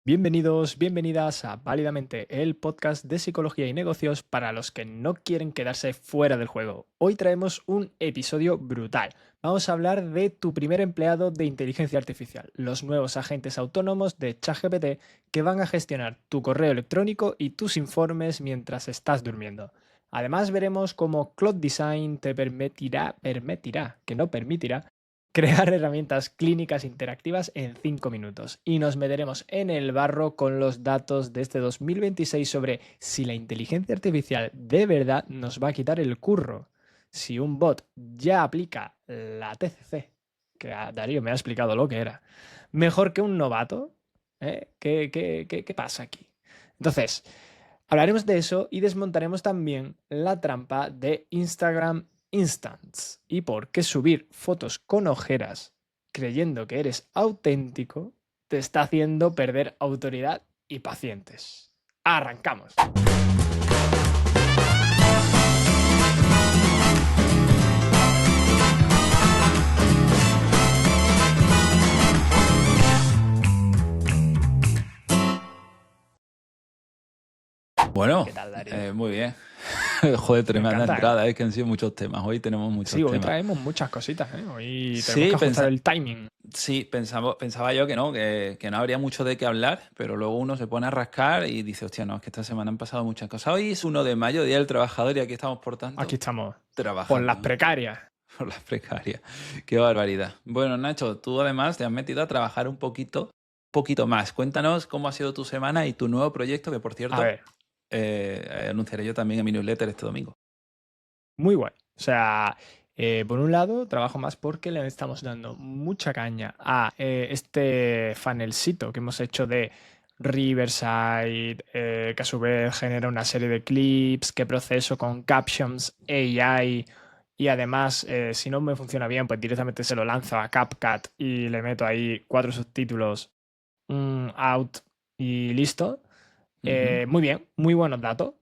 Bienvenidos, bienvenidas a Válidamente, el podcast de psicología y negocios para los que no quieren quedarse fuera del juego. Hoy traemos un episodio brutal. Vamos a hablar de tu primer empleado de inteligencia artificial, los nuevos agentes autónomos de ChatGPT que van a gestionar tu correo electrónico y tus informes mientras estás durmiendo. Además veremos cómo Cloud Design te permitirá crear herramientas clínicas interactivas en 5 minutos y nos meteremos en el barro con los datos de este 2026 sobre si la inteligencia artificial de verdad nos va a quitar el curro. Si un bot ya aplica la TCC, que a Darío me ha explicado lo que era, mejor que un novato, ¿eh? ¿Qué pasa aquí? Entonces, hablaremos de eso y desmontaremos también la trampa de Instagram Instants y por qué subir fotos con ojeras creyendo que eres auténtico te está haciendo perder autoridad y pacientes. ¡Arrancamos! Bueno, ¿Qué tal, Darío? muy bien. Joder, Me tremenda encanta, ¿eh? entrada, es que han sido muchos temas. Hoy tenemos Sí, muchos hoy temas. traemos muchas cositas, ¿eh? Hoy tenemos Sí, que ajustar el timing. pensaba yo que no, que no habría mucho de qué hablar, pero luego uno se pone a rascar y dice, hostia, no, es que esta semana han pasado muchas cosas. Hoy es 1 de mayo, Día del Trabajador, y aquí estamos, por Aquí tanto, estamos, por trabajando, las ¿no? precarias. Por las precarias. Qué barbaridad. Bueno, Nacho, tú además te has metido a trabajar un poquito más. Cuéntanos cómo ha sido tu semana y tu nuevo proyecto, que por A cierto, ver, anunciaré yo también en mi newsletter este domingo. muy guay. O sea, por un lado, trabajo más porque le estamos dando mucha caña a este funnelcito que hemos hecho de Riverside, que a su vez genera una serie de clips, que proceso con captions AI y además, si no me funciona bien, pues directamente se lo lanzo a CapCut y le meto ahí 4 subtítulos, out y listo. Ujú. Muy bien, muy buenos datos.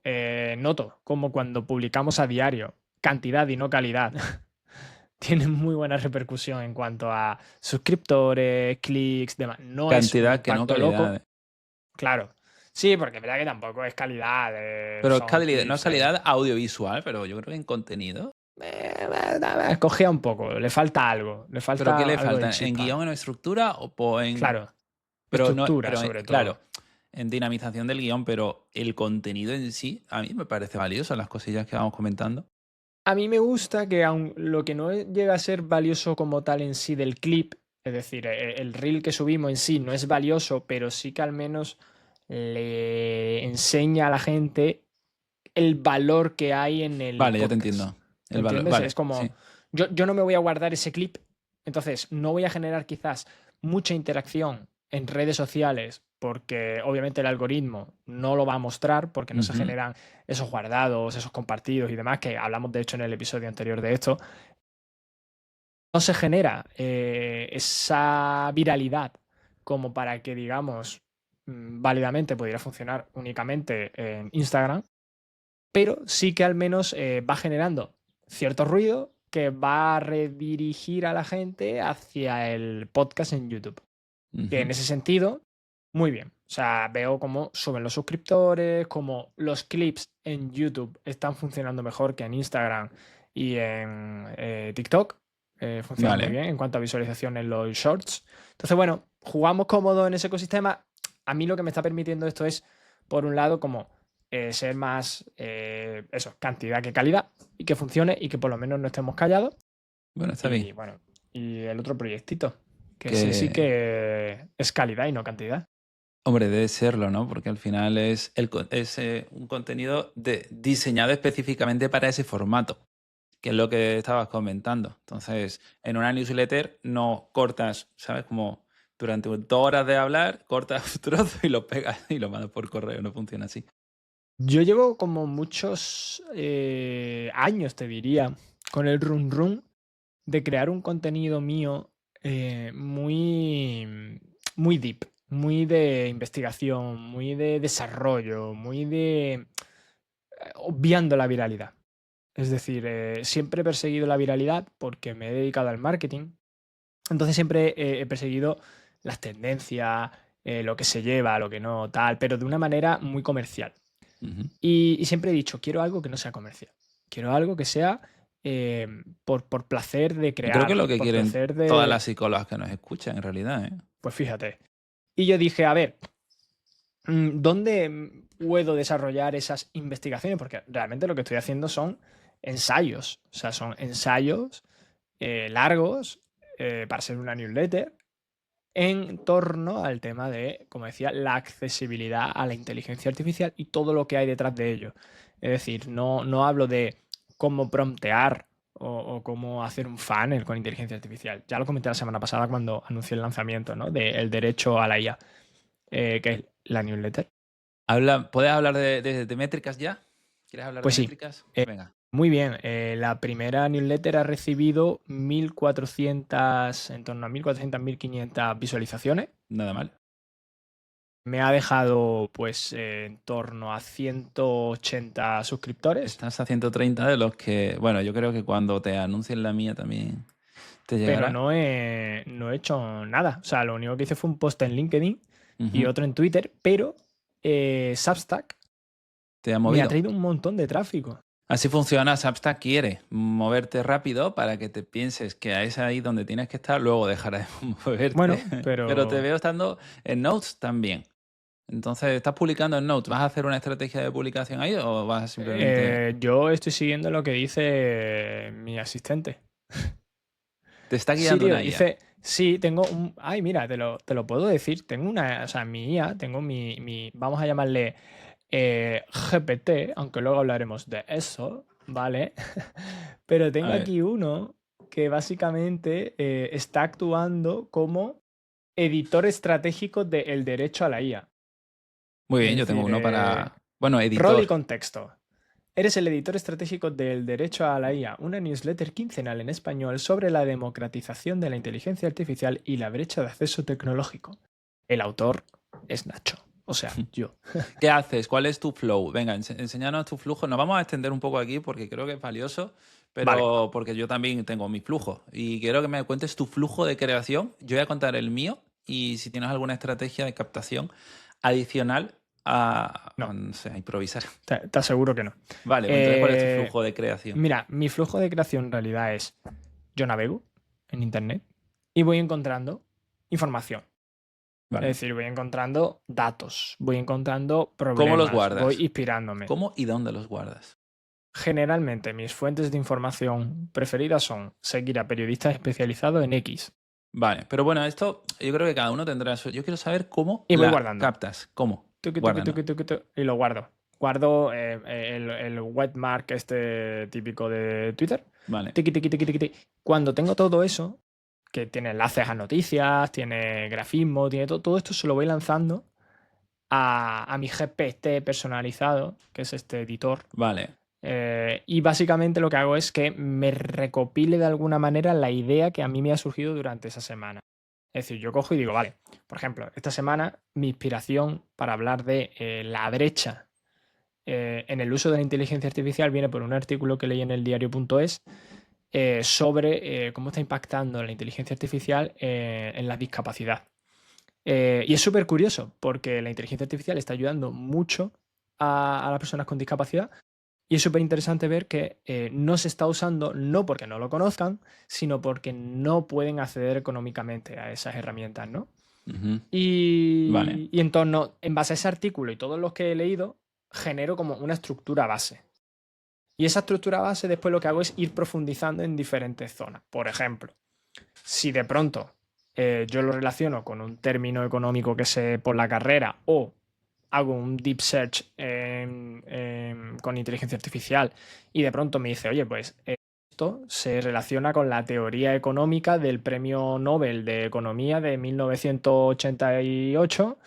Noto como cuando publicamos a diario cantidad y no calidad, tienen muy buena repercusión en cuanto a suscriptores, clics, demás. No es un Cantidad que no impacto loco, calidad. claro. Sí, porque es verdad que tampoco es calidad, Pero es son calidad, no es clips. calidad audiovisual, pero yo creo que en contenido. Cogea un poco, le falta algo, le ¿Pero qué falta le algo de falta? ¿En chispa. guión, en estructura o en...? Claro, Pero no, estructura sobre claro, todo. en dinamización del guión, pero el contenido en sí, a mí me parece valioso, las cosillas que vamos comentando. A mí me gusta que aun lo que no llega a ser valioso como tal en sí del clip, es decir, el reel que subimos en sí no es valioso, pero sí que al menos le enseña a la gente el valor que hay en el Vale, ya te podcast. entiendo. El valor, ¿Entiendes? Es vale, como, sí. yo no me voy a guardar ese clip, entonces no voy a generar quizás mucha interacción en redes sociales porque obviamente el algoritmo no lo va a mostrar porque no se Ujú. generan esos guardados, esos compartidos y demás, que hablamos de hecho en el episodio anterior de esto. No se genera esa viralidad como para que, digamos, válidamente pudiera funcionar únicamente en Instagram, pero sí que al menos va generando cierto ruido que va a redirigir a la gente hacia el podcast en YouTube. Que en Ujú. ese sentido, muy bien. O sea, veo cómo suben los suscriptores, cómo los clips en YouTube están funcionando mejor que en Instagram y en TikTok. Funcionan muy Vale. bien en cuanto a visualización en los shorts. Entonces, bueno, jugamos cómodo en ese ecosistema. A mí lo que me está permitiendo esto es, por un lado, como ser más, eso, cantidad que calidad y que funcione y que por lo menos no estemos callados. Bueno, está bien. Y bueno, y el otro proyectito, que ese sí Que, que es calidad y no cantidad. hombre, debe serlo, ¿no? Porque al final es un contenido diseñado específicamente para ese formato, que es lo que estabas comentando. Entonces, en una newsletter no cortas, ¿sabes? Como durante 2 horas de hablar, cortas un trozo y lo pegas y lo mandas por correo. No funciona así. Yo llevo como muchos años, te diría, con el run run de crear un contenido mío muy deep, muy de investigación, muy de desarrollo, muy de obviando la viralidad. Es decir, siempre he perseguido la viralidad porque me he dedicado al marketing. Entonces siempre he perseguido las tendencias, lo que se lleva, lo que no, tal, pero de una manera muy comercial. Ujú. Y siempre he dicho, quiero algo que no sea comercial. Quiero algo que sea por placer de Yo creo que crear, lo que por quieren placer todas de... las psicólogas que nos escuchan, en realidad, ¿eh? Pues fíjate. Y yo dije, a ver, ¿dónde puedo desarrollar esas investigaciones? Porque realmente lo que estoy haciendo son ensayos. O sea, son ensayos largos para ser una newsletter en torno al tema de, como decía, la accesibilidad a la inteligencia artificial y todo lo que hay detrás de ello. Es decir, no hablo de cómo promptear o cómo hacer un funnel con inteligencia artificial. Ya lo comenté la semana pasada cuando anuncié el lanzamiento, ¿no? Del derecho a la IA, que es la newsletter. ¿Puedes hablar de métricas ya? ¿Quieres hablar de Pues sí, métricas? eh, Venga, muy bien. La primera newsletter ha recibido 1.400, en torno a 1.400, 1.500 visualizaciones. nada mal. Me ha dejado pues en torno a 180 suscriptores, Estás a 130 de los que, bueno, yo creo que cuando te anuncien la mía también te pero llegará. no he hecho nada. O sea, lo único que hice fue un post en LinkedIn y Ujú. otro en Twitter, pero Substack Te ha me ha movido. traído un montón de tráfico. Así funciona. Substack quiere moverte rápido para que te pienses que es ahí donde tienes que estar, luego dejará de moverte. Bueno, Pero te pero veo estando en Notes también. Entonces, ¿estás publicando en Notes? ¿Vas a hacer una estrategia de publicación ahí o vas a simplemente... yo estoy siguiendo lo que dice mi asistente. Te está Sí, guiando tío, una IA? dice, sí, tengo un... Ay, mira, te lo puedo decir. Tengo una, o sea, mi IA, tengo vamos a llamarle GPT, aunque luego hablaremos de eso, ¿vale? Pero A tengo ver. aquí uno que básicamente está actuando como editor estratégico del derecho a la IA. Muy Es bien, yo tengo decir, uno para... Bueno, rol y editor. contexto. Eres el editor estratégico del Derecho a la IA, una newsletter quincenal en español sobre la democratización de la inteligencia artificial y la brecha de acceso tecnológico. El autor es Nacho, o sea, yo. ¿Qué haces? ¿Cuál es tu flow? Venga, enséñanos tu flujo. Nos vamos a extender un poco aquí porque creo que es valioso, Vale, pero porque yo también tengo mi flujo y quiero que me cuentes tu flujo de creación. Yo voy a contar el mío y si tienes alguna estrategia de captación adicional no, no sé, a improvisar. te aseguro que no. Vale, pues entonces, ¿cuál es tu Eh, flujo de creación? mira, mi flujo de creación en realidad es, yo navego en Internet y voy encontrando información. Es Vale. decir, voy encontrando datos, voy encontrando ¿Cómo los problemas, voy guardas? inspirándome. ¿Cómo y dónde los guardas? Generalmente mis fuentes de información preferidas son seguir a periodistas especializados en X Vale, pero bueno, esto yo creo que cada uno tendrá su... Yo quiero saber cómo y voy la guardando. captas. ¿Cómo? Tuqui, tuqui, Guárdalo. tuqui, tuqui, y lo guardo. Guardo el wetmark este típico de Twitter. Vale. Tiqui, tiqui, tiqui, tiqui, tiqui. Cuando tengo todo eso, que tiene enlaces a noticias, tiene grafismo, tiene todo esto, se lo voy lanzando a mi GPT personalizado, que es este editor. Vale. Y básicamente lo que hago es que me recopile de alguna manera la idea que a mí me ha surgido durante esa semana. Es decir, yo cojo y digo, vale, por ejemplo, esta semana mi inspiración para hablar de la brecha en el uso de la inteligencia artificial viene por un artículo que leí en el diario.es sobre cómo está impactando la inteligencia artificial en la discapacidad. Y es súper curioso porque la inteligencia artificial está ayudando mucho a las personas con discapacidad y es súper interesante ver que no se está usando no porque no lo conozcan, sino porque no pueden acceder económicamente a esas herramientas, ¿no? Ujú. Vale. Y en torno, en base a ese artículo y todos los que he leído, genero como una estructura base. Y esa estructura base después lo que hago es ir profundizando en diferentes zonas. Por ejemplo, si de pronto yo lo relaciono con un término económico que sé por la carrera o hago un deep search con inteligencia artificial y de pronto me dice, oye, pues esto se relaciona con la teoría económica del Premio Nobel de Economía de 1988,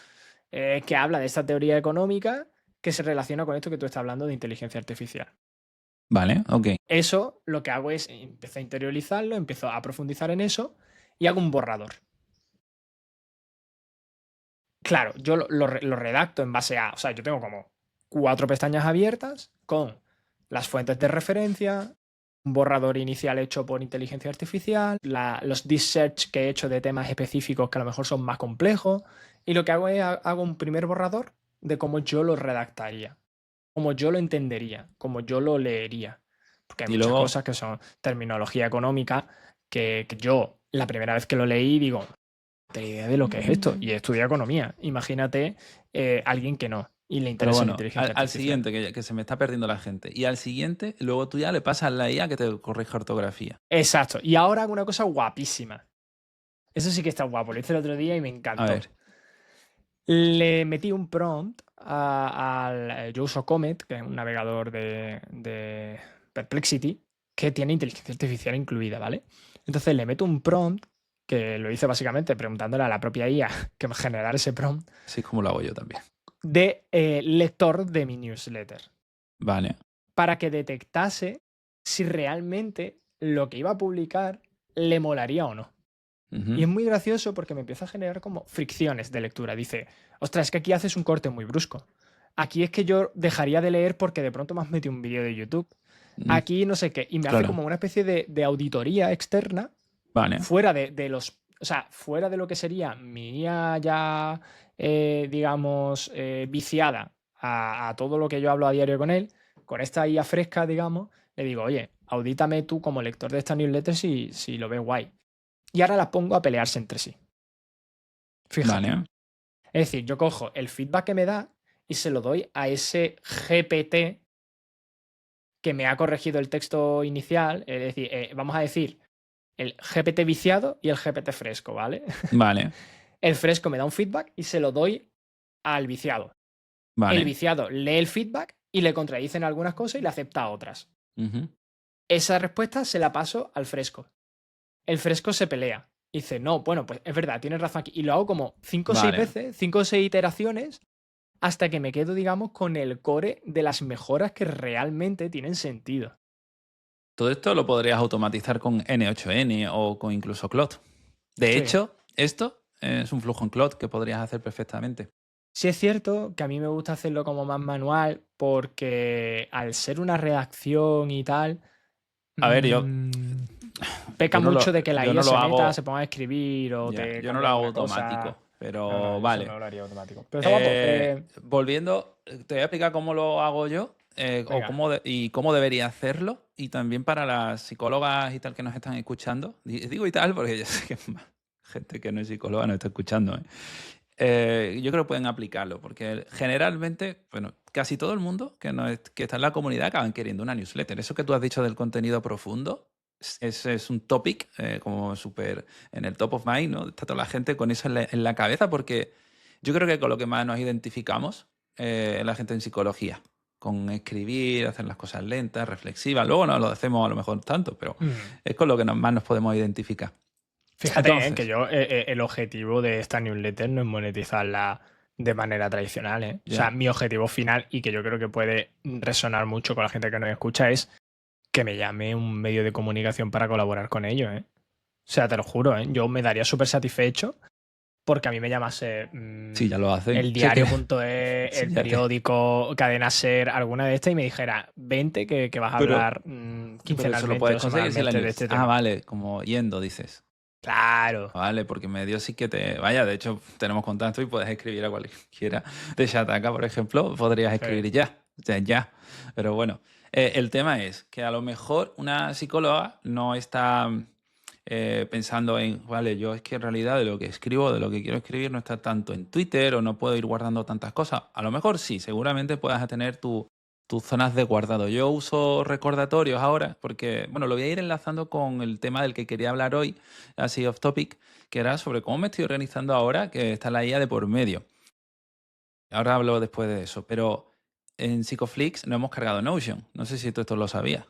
que habla de esta teoría económica que se relaciona con esto que tú estás hablando de inteligencia artificial. Vale, ok. Eso lo que hago es empiezo a interiorizarlo, empiezo a profundizar en eso y hago un borrador. Claro, yo lo redacto en base a, o sea, yo tengo como 4 pestañas abiertas con las fuentes de referencia, un borrador inicial hecho por inteligencia artificial, los deep search que he hecho de temas específicos que a lo mejor son más complejos, Y lo que hago es hago un primer borrador de cómo yo lo redactaría, cómo yo lo entendería, cómo yo lo leería. Porque hay Y muchas luego, cosas que son terminología económica que yo la primera vez que lo leí digo, no tengo idea de lo que es esto. Y estudio economía. Imagínate alguien que no y le pero interesa la bueno, inteligencia al artificial. siguiente, que se me está perdiendo la gente. Y al siguiente, luego tú ya le pasas la IA que te corrija ortografía. Exacto. Y ahora hago una cosa guapísima. Eso sí que está guapo. Lo hice el otro día y me A encantó. ver. Le metí un prompt al yo uso Comet, que es un navegador de Perplexity, que tiene inteligencia artificial incluida, ¿vale? Entonces le meto un prompt, que lo hice básicamente preguntándole a la propia IA que me generara ese prompt, Así es como lo hago yo también. de lector de mi newsletter, Vale. para que detectase si realmente lo que iba a publicar le molaría o no. Y Ujú. es muy gracioso porque me empieza a generar como fricciones de lectura. Dice, ostras, es que aquí haces un corte muy brusco. Aquí es que yo dejaría de leer porque de pronto me has metido un vídeo de YouTube. Mm, Aquí no sé qué. Y me hace claro. como una especie de auditoría externa Vale. fuera de los... O sea, fuera de lo que sería mi IA ya, digamos, viciada a todo lo que yo hablo a diario con él. Con esta IA fresca, digamos, le digo, oye, audítame tú como lector de esta newsletter si lo ves guay. Y ahora las pongo a pelearse entre sí. Fíjate. Vale. Es decir, yo cojo el feedback que me da y se lo doy a ese GPT que me ha corregido el texto inicial. Es decir, vamos a decir el GPT viciado y el GPT fresco, ¿vale? Vale. El fresco me da un feedback y se lo doy al viciado. El Vale. viciado lee el feedback y le contradicen algunas cosas y le acepta otras. Ujú. Esa respuesta se la paso al fresco. El fresco se pelea. Y dice, no, bueno, pues es verdad, tienes razón aquí. Y lo hago como 5 o 6 Vale. veces, 5 o 6 iteraciones, hasta que me quedo, digamos, con el core de las mejoras que realmente tienen sentido. Todo esto lo podrías automatizar con N8N o con incluso Claude. De Sí. hecho, esto es un flujo en Claude que podrías hacer perfectamente. Sí es cierto que a mí me gusta hacerlo como más manual porque al ser una redacción y tal, A ver, yo, mm, peca mucho de que la yo IA no se lo meta, se hago, ponga a escribir o ya, te yo no lo cambie hago alguna cosa. automático, No, no, pero yo eso vale. no lo haría automático. Pero está guapo. Volviendo, te voy a explicar cómo lo hago yo o Venga. y cómo debería hacerlo. Y también para las psicólogas y tal que nos están escuchando. Digo y tal porque yo sé que más gente que no es psicóloga nos está escuchando. Yo creo que pueden aplicarlo porque generalmente, bueno, casi todo el mundo que está en la comunidad acaban queriendo una newsletter. Eso que tú has dicho del contenido profundo es un topic como súper en el top of mind, ¿no? Está toda la gente con eso en la cabeza porque yo creo que con lo que más nos identificamos es la gente en psicología, con escribir, hacer las cosas lentas, reflexivas. Luego no lo hacemos a lo mejor tanto, pero Mm. es con lo que más nos podemos identificar. Fíjate, que Entonces, yo el objetivo de esta newsletter no es monetizarla de manera tradicional, ¿eh? O sea, ya. mi objetivo final y que yo creo que puede resonar mucho con la gente que nos escucha es que me llame un medio de comunicación para colaborar con ellos, ¿eh? O sea, te lo juro, ¿eh? Yo me daría súper satisfecho porque a mí me llamase Sí, ya lo hacen. el Sí, que diario.es, sí, el ya te. periódico, Cadena Ser, alguna de estas y me dijera, vente que vas a Pero, hablar pero eso lo quincenalmente puedes o conseguir si la semanalmente de news. este Ah, tema. vale, como yendo, dices. Claro. Vale, porque medio sí que te. Vaya, de hecho, tenemos contacto y puedes escribir a cualquiera de Shataka, por ejemplo, podrías Sí. escribir ya. O sea, ya. Pero bueno, el tema es que a lo mejor una psicóloga no está pensando en, vale, yo es que en realidad de lo que escribo, de lo que quiero escribir, no está tanto en Twitter o no puedo ir guardando tantas cosas. A lo mejor sí, seguramente puedas tener tus zonas de guardado. Yo uso recordatorios ahora porque, bueno, lo voy a ir enlazando con el tema del que quería hablar hoy, así off topic, que era sobre cómo me estoy organizando ahora que está la IA de por medio. Ahora hablo después de eso, pero en Psychoflix no hemos cargado Notion. No sé si tú esto lo sabías.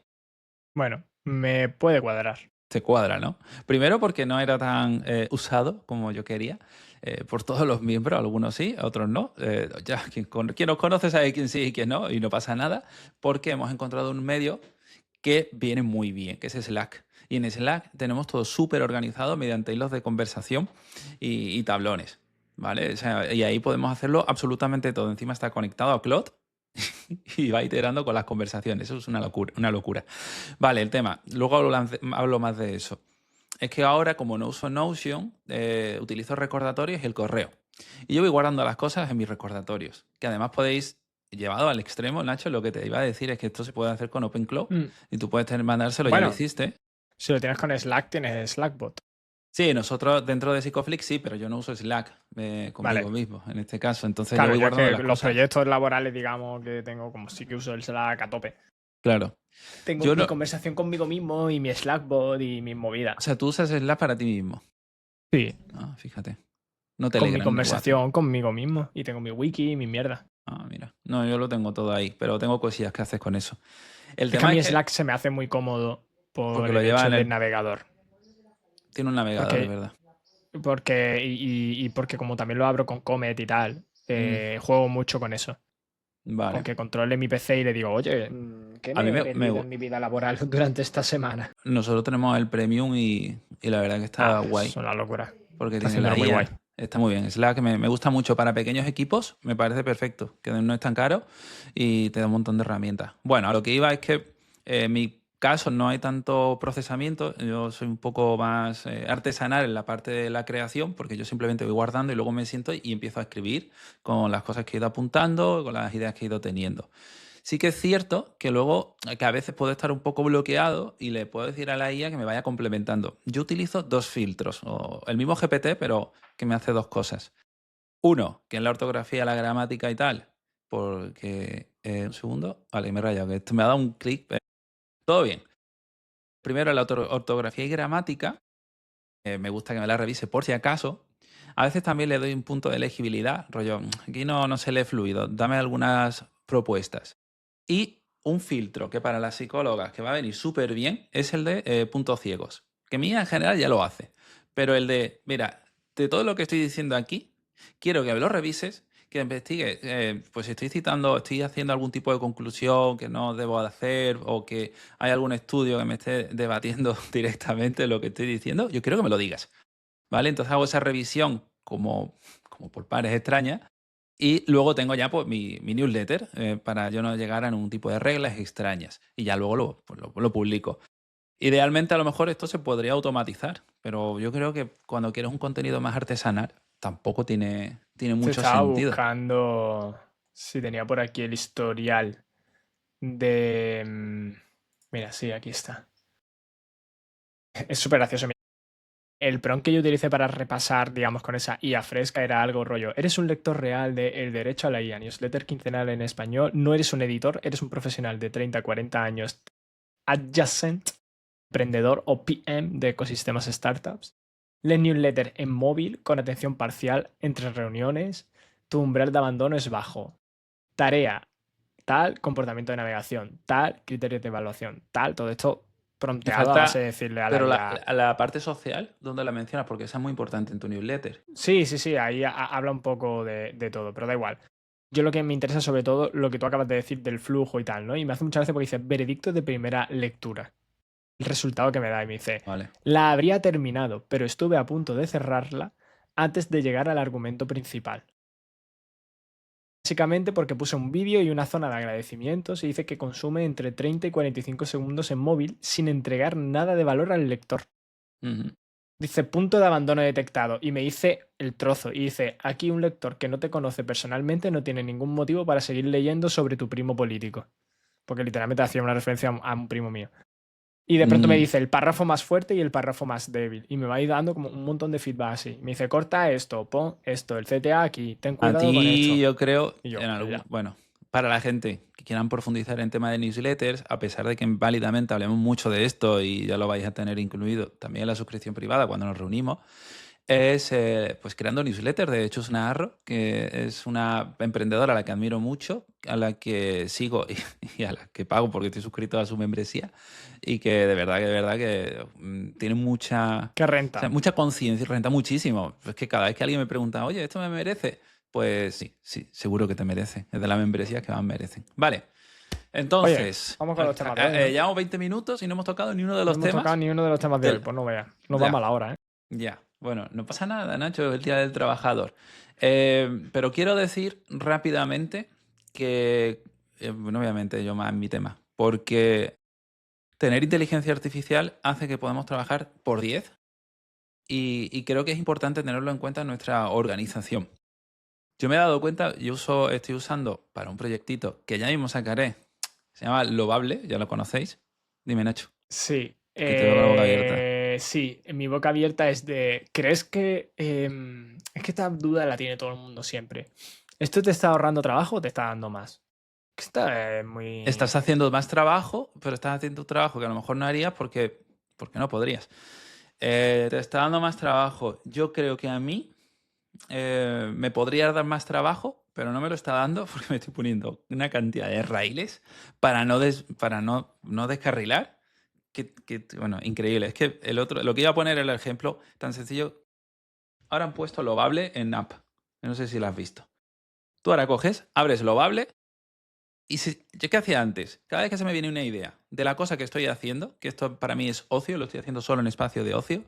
Bueno, me puede cuadrar. Te cuadra, ¿no? Primero porque no era tan usado como yo quería por todos los miembros, algunos sí, otros no. Ya quien nos conoce sabe quién sí y quién no, y no pasa nada, porque hemos encontrado un medio que viene muy bien, que es Slack. Y en Slack tenemos todo súper organizado mediante hilos de conversación y tablones, ¿vale? O sea, y ahí podemos hacerlo absolutamente todo. Encima está conectado a Cloud y va iterando con las conversaciones. Eso es una locura, una locura. Vale, el tema. Luego hablo más de eso. Es que ahora, como no uso Notion, utilizo recordatorios y el correo. Y yo voy guardando las cosas en mis recordatorios, que además podéis, llevado al extremo, Nacho, lo que te iba a decir es que esto se puede hacer con OpenCloud Mm. y tú puedes mandárselo, ya lo Bueno, hiciste. si lo tienes con Slack, tienes Slackbot. Sí, nosotros dentro de Psychoflix sí, pero yo no uso Slack conmigo Vale. mismo en este caso. Entonces yo Claro, voy yo es guardando que las los cosas. proyectos laborales, digamos, que tengo, como sí que uso el Slack a tope. Claro. Tengo Yo mi no, conversación conmigo mismo y mi Slackbot y mis movidas. o sea, tú usas Slack para ti mismo. Sí, Ah, fíjate. No con mi Telegram ni WhatsApp. conversación conmigo mismo. Y tengo mi wiki y mi mierda. Ah, mira. No, yo lo tengo todo ahí, pero tengo cosillas que haces con eso. El Es que a tema mí es que Slack se me hace muy cómodo por porque lo el lleva hecho en del el... navegador. Tiene un navegador, es Porque, verdad. y porque como también lo abro con Comet y tal, Mm, juego mucho con eso. Con vale. que controle mi PC y le digo, oye, ¿qué A me mí he me aprendido en mi vida laboral durante esta semana? Nosotros tenemos el Premium y la verdad que está Ah, es guay, una locura. porque Está tiene haciéndolo la muy guay. IA. Está muy bien. Slack me gusta mucho para pequeños equipos, me parece perfecto, que no es tan caro y te da un montón de herramientas. Bueno, a lo que iba es que en mi caso no hay tanto procesamiento, yo soy un poco más artesanal en la parte de la creación, porque yo simplemente voy guardando y luego me siento y empiezo a escribir con las cosas que he ido apuntando, con las ideas que he ido teniendo. Sí que es cierto que luego, que a veces puedo estar un poco bloqueado y le puedo decir a la IA que me vaya complementando. Yo utilizo dos filtros, o el mismo GPT, pero que me hace dos cosas. Uno, que es la ortografía, la gramática y tal, porque... un segundo. Vale, me he rayado, que esto me ha dado un clic. Todo bien. Primero, la ortografía y gramática, me gusta que me la revise por si acaso. A veces también le doy un punto de legibilidad, rollo, aquí no se lee fluido, dame algunas propuestas. Y un filtro que para las psicólogas que va a venir súper bien es el de puntos ciegos, que mía en general ya lo hace. Pero el de, mira, de todo lo que estoy diciendo aquí, quiero que me lo revises, que investigues, pues si estoy citando, estoy haciendo algún tipo de conclusión que no debo de hacer o que hay algún estudio que me esté debatiendo directamente lo que estoy diciendo, yo quiero que me lo digas. ¿Vale? Entonces hago esa revisión como por pares extrañas y luego tengo ya pues, mi newsletter para yo no llegar a ningún tipo de reglas extrañas y ya luego lo publico. Idealmente a lo mejor esto se podría automatizar, pero yo creo que cuando quieres un contenido más artesanal tampoco tiene Te mucho estaba sentido. buscando si tenía por aquí el historial de... Mira, sí, aquí está. Es súper gracioso. El prompt que yo utilicé para repasar, digamos, con esa IA fresca era algo rollo. Eres un lector real de El Derecho a la IA, newsletter quincenal en español. No eres un editor, eres un profesional de 30 a 40 años adjacent, emprendedor o PM de ecosistemas startups. Lee newsletter en móvil con atención parcial entre reuniones. Tu umbral de abandono es bajo. Tarea, tal, comportamiento de navegación, tal, criterios de evaluación, tal. Todo esto Me prompteado a base de falta, decirle a la pero IA. la parte social, ¿dónde la mencionas? Porque esa es muy importante en tu newsletter. Sí, sí, sí, ahí habla un poco de todo, pero da igual. Yo lo que me interesa sobre todo lo que tú acabas de decir del flujo y tal, ¿no? Y me hace mucha gracia porque dice veredicto de primera lectura. El resultado que me da y me dice, Vale. la habría terminado, pero estuve a punto de cerrarla antes de llegar al argumento principal. Básicamente porque puse un vídeo y una zona de agradecimientos y dice que consume entre 30 y 45 segundos en móvil sin entregar nada de valor al lector. Ujú. Dice punto de abandono detectado y me dice el trozo y dice aquí un lector que no te conoce personalmente no tiene ningún motivo para seguir leyendo sobre tu primo político. Porque literalmente hacía una referencia a un primo mío. Y de pronto me Mm, dice el párrafo más fuerte y el párrafo más débil. Y me va a ir dando como un montón de feedback así. Me dice corta esto, pon esto, el CTA aquí, ten A cuidado con ti, esto. yo creo, Y yo, en ya, algún, ya. bueno, para la gente que quieran profundizar en tema de newsletters, a pesar de que válidamente hablemos mucho de esto y ya lo vais a tener incluido también en la suscripción privada cuando nos reunimos, es pues creando newsletters de Chus Naharro, que es una emprendedora a la que admiro mucho, a la que sigo y a la que pago porque estoy suscrito a su membresía y que de verdad que tiene mucha, ¿Qué o sea, renta? mucha conciencia y renta muchísimo. Es que cada vez que alguien me pregunta, oye, ¿esto me merece? Pues sí, sí, seguro que te merece. Es de las membresías que más merecen. Vale, Oye, entonces, vamos con los temas de hoy, ¿no? llevamos 20 minutos y no hemos tocado ni uno de No los hemos tocado temas. ni uno de los temas de hoy, del- pues no veas. Nos va Ya, mal ahora, ¿eh? ya. Bueno, no pasa nada, Nacho, es el Día del Trabajador. Pero quiero decir rápidamente que, bueno, obviamente yo más en mi tema, porque tener inteligencia artificial hace que podamos trabajar por 10 y creo que es importante tenerlo en cuenta en nuestra organización. Yo me he dado cuenta, estoy usando para un proyectito que ya mismo sacaré, se llama Lovable, ya lo conocéis. Dime, Nacho, Sí, que te veo con la boca abierta. sí, en mi boca abierta es de, ¿crees que... es que esta duda la tiene todo el mundo siempre. ¿Esto te está ahorrando trabajo o te está dando más? Que esta es Estás muy... haciendo más trabajo, pero estás haciendo un trabajo que a lo mejor no harías porque no podrías. Te está dando más trabajo. Yo creo que a mí me podría dar más trabajo, pero no me lo está dando porque me estoy poniendo una cantidad de raíles para no descarrilar. Bueno, increíble. Es que lo que iba a poner el ejemplo tan sencillo. Ahora han puesto Lovable en app. No sé si lo has visto. Tú ahora coges, abres Lovable y ¿yo qué hacía antes? Cada vez que se me viene una idea de la cosa que estoy haciendo, que esto para mí es ocio, lo estoy haciendo solo en espacio de ocio,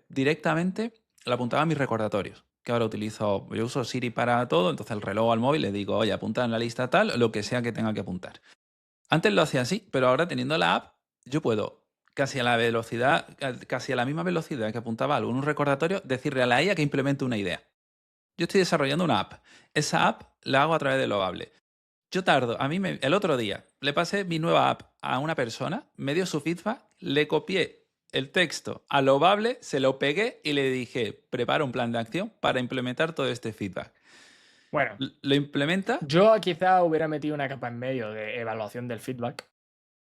directamente la apuntaba a mis recordatorios. Que ahora yo uso Siri para todo, entonces el reloj al móvil le digo, oye, apunta en la lista tal, lo que sea que tenga que apuntar. Antes lo hacía así, pero ahora teniendo la app, yo puedo casi a la misma velocidad que apuntaba algo en un recordatorio, decirle a la IA que implemente una idea. Yo estoy desarrollando una app. Esa app la hago a través de Lovable. Yo tardo, el otro día le pasé mi nueva app a una persona, me dio su feedback, le copié el texto a Lovable, se lo pegué y le dije, prepara un plan de acción para implementar todo este feedback. Bueno, Lo implementa. yo quizá hubiera metido una capa en medio de evaluación del feedback.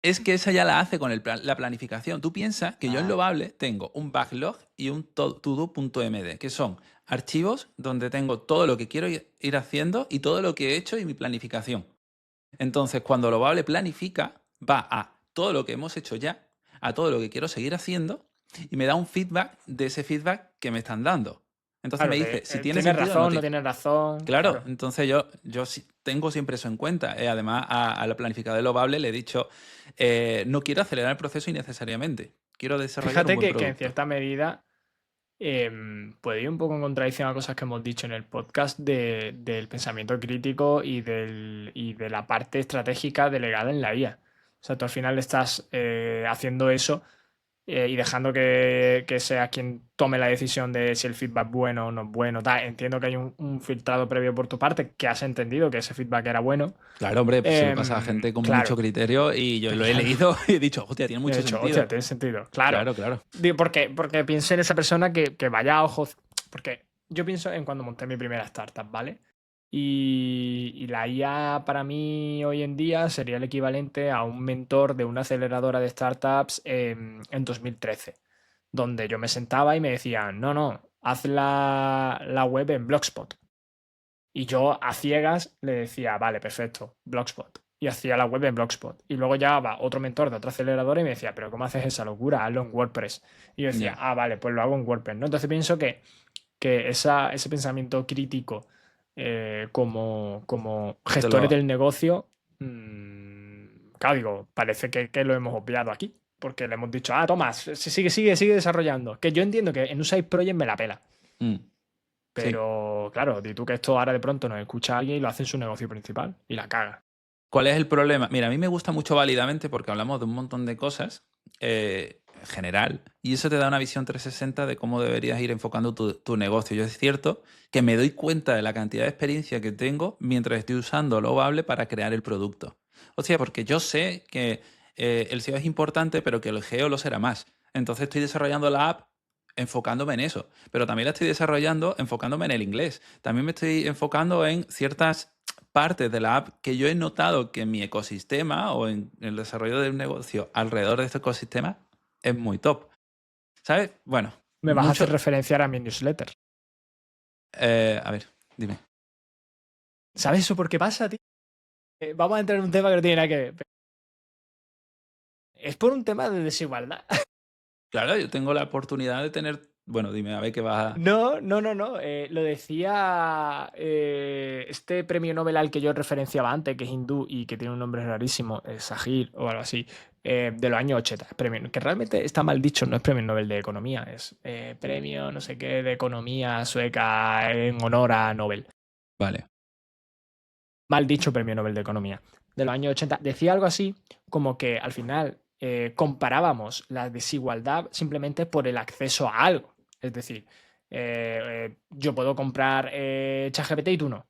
Es que esa ya la hace con la planificación. Tú piensas que yo en Ah, Lovable tengo un backlog y un todo.md, que son archivos donde tengo todo lo que quiero ir haciendo y todo lo que he hecho y mi planificación. Entonces, cuando Lovable planifica, va a todo lo que hemos hecho ya, a todo lo que quiero seguir haciendo y me da un feedback de ese feedback que me están dando. Entonces me claro, dice si tiene tienes sentido o no razón, no tiene. tienes razón, Claro, claro. entonces yo sí tengo siempre eso en cuenta. Además, a la planificadora de Lovable le he dicho, no quiero acelerar el proceso innecesariamente. Quiero desarrollar un Fíjate buen que en producto. cierta medida puede ir un poco en contradicción a cosas que hemos dicho en el podcast del pensamiento crítico y de la parte estratégica delegada en la IA. O sea, tú al final estás haciendo eso y dejando que sea quien tome la decisión de si el feedback es bueno o no es bueno. Tal. Entiendo que hay un filtrado previo por tu parte, que has entendido que ese feedback era bueno. Claro, hombre, pues se lo pasa a gente con mucho Claro, criterio y yo lo he claro. leído y he dicho, hostia, tiene Y he mucho dicho, hostia, sentido. tiene sentido. Claro. Claro, claro. Digo, porque pienso en esa persona que vaya a ojos. Porque yo pienso en cuando monté mi primera startup, ¿vale? Y la IA para mí hoy en día sería el equivalente a un mentor de una aceleradora de startups en 2013, donde yo me sentaba y me decían, no, no, haz la web en Blogspot. Y yo a ciegas le decía, vale, perfecto, Blogspot. Y hacía la web en Blogspot. Y luego ya va otro mentor de otra aceleradora y me decía, pero ¿cómo haces esa locura? Hazlo en WordPress. Y yo decía, Ya, ah, vale, pues lo hago en WordPress, ¿no? Entonces pienso que ese pensamiento crítico como te gestores lo, del negocio, claro, digo, parece que lo hemos obviado aquí. Porque le hemos dicho, ah, Tomás, sigue desarrollando. Que yo entiendo que en un side project me la pela. mm, sí. Pero claro, di tú que esto ahora de pronto nos escucha alguien y lo hace en su negocio principal y la caga. ¿Cuál es el problema? Mira, a mí me gusta mucho Válidamente porque hablamos de un montón de cosas en general y eso te da una visión 360 de cómo deberías ir enfocando tu negocio. Yo es cierto que me doy cuenta de la cantidad de experiencia que tengo mientras estoy usando Lovable para crear el producto. O sea, porque yo sé que el SEO es importante, pero que el GEO lo será más. Entonces estoy desarrollando la app enfocándome en eso, pero también la estoy desarrollando enfocándome en el inglés. También me estoy enfocando en ciertas partes de la app que yo he notado que en mi ecosistema o en el desarrollo de un negocio alrededor de este ecosistema es muy top. ¿Sabes? Bueno, Me vas a hacer mucho. referenciar a mi newsletter. A ver, dime. ¿Sabes eso por qué pasa, tío? Vamos a entrar en un tema que no tiene nada que ver. Es por un tema de desigualdad. Claro, yo tengo la oportunidad de tener. Bueno, dime, a ver qué vas a. No, no, no, no. Lo decía este premio Nobel al que yo referenciaba antes, que es hindú y que tiene un nombre rarísimo, Sahir o algo así, de los años 80. Premio, que realmente está mal dicho, no es premio Nobel de Economía, es premio no sé qué de Economía sueca en honor a Nobel. Vale. Mal dicho premio Nobel de Economía. De los años 80. Decía algo así como que al final comparábamos la desigualdad simplemente por el acceso a algo. Es decir, yo puedo comprar ChatGPT y tú no.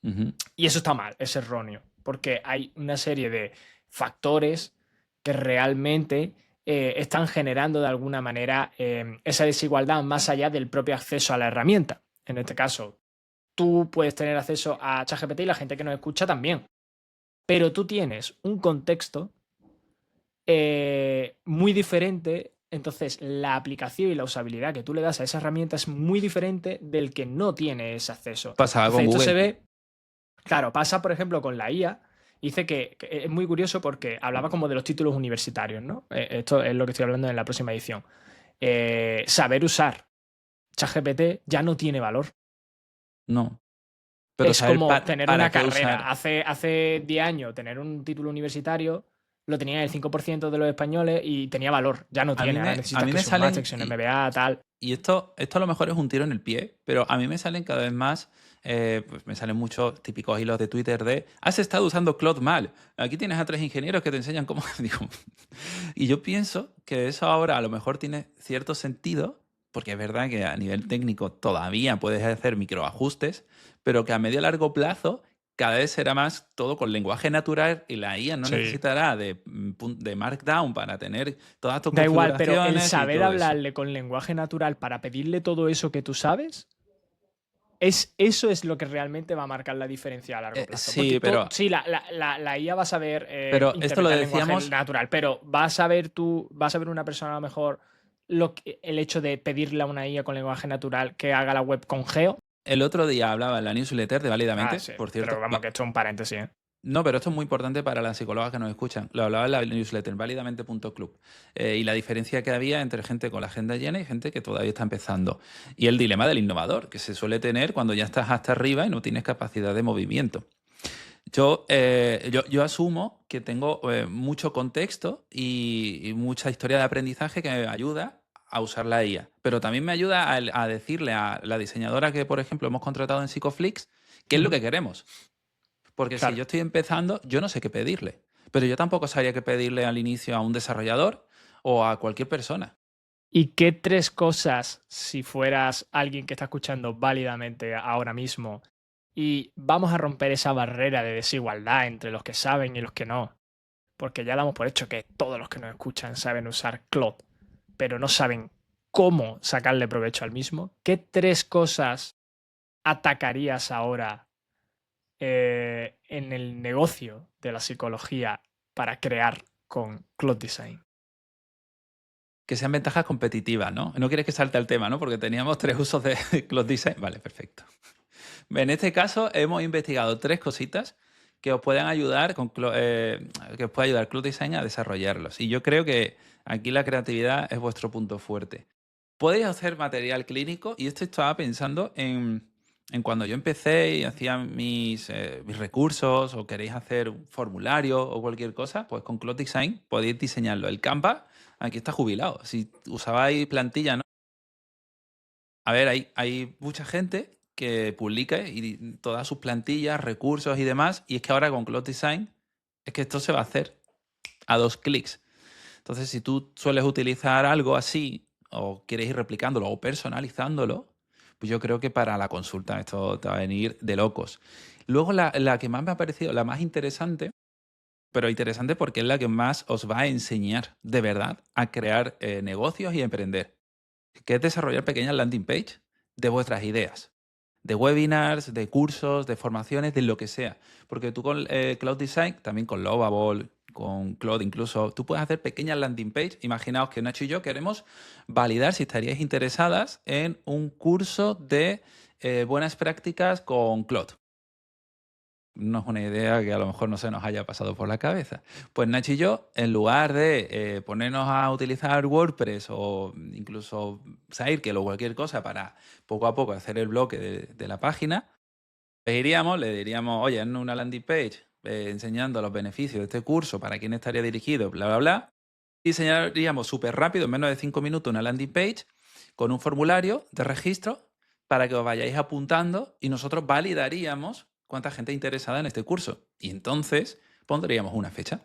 Ujú. Y eso está mal, es erróneo, porque hay una serie de factores que realmente están generando de alguna manera esa desigualdad más allá del propio acceso a la herramienta. En este caso, tú puedes tener acceso a ChatGPT y la gente que nos escucha también, pero tú tienes un contexto muy diferente. Entonces, la aplicación y la usabilidad que tú le das a esa herramienta es muy diferente del que no tiene ese acceso. Pasaba Entonces, con esto se Google. ve, claro, pasa, por ejemplo, con la IA. Dice que es muy curioso porque hablaba como de los títulos universitarios, ¿no? Esto es lo que estoy hablando en la próxima edición. Saber usar ChatGPT ya no tiene valor. No. Pero Es saber como tener para una qué carrera. usar. Hace 10 años, tener un título universitario lo tenía el 5% de los españoles y tenía valor. Ya no A mí tiene. Ahora a necesitas mí que me sea un máster, salen, que sea un MBA, tal. y esto a lo mejor es un tiro en el pie, pero a mí me salen cada vez más, pues me salen muchos típicos hilos de Twitter de, has estado usando Claude mal, aquí tienes a 3 ingenieros que te enseñan cómo, digo, y yo pienso que eso ahora a lo mejor tiene cierto sentido, porque es verdad que a nivel técnico todavía puedes hacer microajustes, pero que a medio largo plazo cada vez será más todo con lenguaje natural y la IA no Sí. necesitará de Markdown para tener todas tus Da igual, pero el configuraciones y saber todo eso. hablarle con lenguaje natural para pedirle todo eso que tú sabes, eso es lo que realmente va a marcar la diferencia a largo plazo. Porque Sí, pero, sí, la IA va a saber pero esto lo interpretar el lenguaje decíamos, natural, pero vas a ver una persona a lo mejor el hecho de pedirle a una IA con lenguaje natural que haga la web con Geo. el otro día hablaba en la newsletter de Ah, Válidamente, sí, por pero cierto. vamos, que esto es un paréntesis, ¿eh? No, pero esto es muy importante para las psicólogas que nos escuchan. Lo hablaba en la newsletter, válidamente.club. Y la diferencia que había entre gente con la agenda llena y gente que todavía está empezando. Y el dilema del innovador, que se suele tener cuando ya estás hasta arriba y no tienes capacidad de movimiento. Yo asumo que tengo mucho contexto y mucha historia de aprendizaje que me ayuda a usar la IA. Pero también me ayuda a decirle a la diseñadora que, por ejemplo, hemos contratado en Psychoflix qué es lo Ujú. que queremos. Porque si Claro. yo estoy empezando, yo no sé qué pedirle. Pero yo tampoco sabría qué pedirle al inicio a un desarrollador o a cualquier persona. ¿Y qué 3 cosas, si fueras alguien que está escuchando válidamente ahora mismo, y vamos a romper esa barrera de desigualdad entre los que saben y los que no? Porque ya damos por hecho que todos los que nos escuchan saben usar Claude, pero no saben cómo sacarle provecho al mismo. ¿Qué 3 cosas atacarías ahora en el negocio de la psicología para crear con Claude Design? Que sean ventajas competitivas, ¿no? No quieres que salte el tema, ¿no? Porque teníamos 3 usos de Cloud Design. Vale, perfecto. En este caso hemos investigado 3 cositas que os puedan ayudar que os pueda ayudar Cloud Design a desarrollarlos. Y yo creo que aquí la creatividad es vuestro punto fuerte. Podéis hacer material clínico, y esto estaba pensando en cuando yo empecé y hacía mis recursos, o queréis hacer un formulario o cualquier cosa, pues con Cloud Design podéis diseñarlo. El Canva aquí está jubilado. Si usabais plantilla, ¿no? A ver, hay mucha gente que publica y todas sus plantillas, recursos y demás, y es que ahora con Cloud Design es que esto se va a hacer a 2 clics. Entonces, si tú sueles utilizar algo así o quieres ir replicándolo o personalizándolo, pues yo creo que para la consulta esto te va a venir de locos. Luego, la que más me ha parecido, la más interesante, pero interesante porque es la que más os va a enseñar de verdad a crear negocios y emprender, que es desarrollar pequeñas landing page de vuestras ideas, de webinars, de cursos, de formaciones, de lo que sea. Porque tú con Cloud Design, también con Lovable, con Cloud incluso, tú puedes hacer pequeñas landing page. Imaginaos que Nacho y yo queremos validar si estaríais interesadas en un curso de buenas prácticas con Cloud. No es una idea que a lo mejor no se nos haya pasado por la cabeza. Pues Nacho y yo, en lugar de ponernos a utilizar WordPress o incluso Sidekick o cualquier cosa para poco a poco hacer el bloque de la página, pues le diríamos, oye, en una landing page enseñando los beneficios de este curso, para quién estaría dirigido, bla, bla, bla. Diseñaríamos súper rápido, en menos de 5 minutos, una landing page con un formulario de registro para que os vayáis apuntando y nosotros validaríamos cuánta gente interesada en este curso. Y entonces pondríamos una fecha.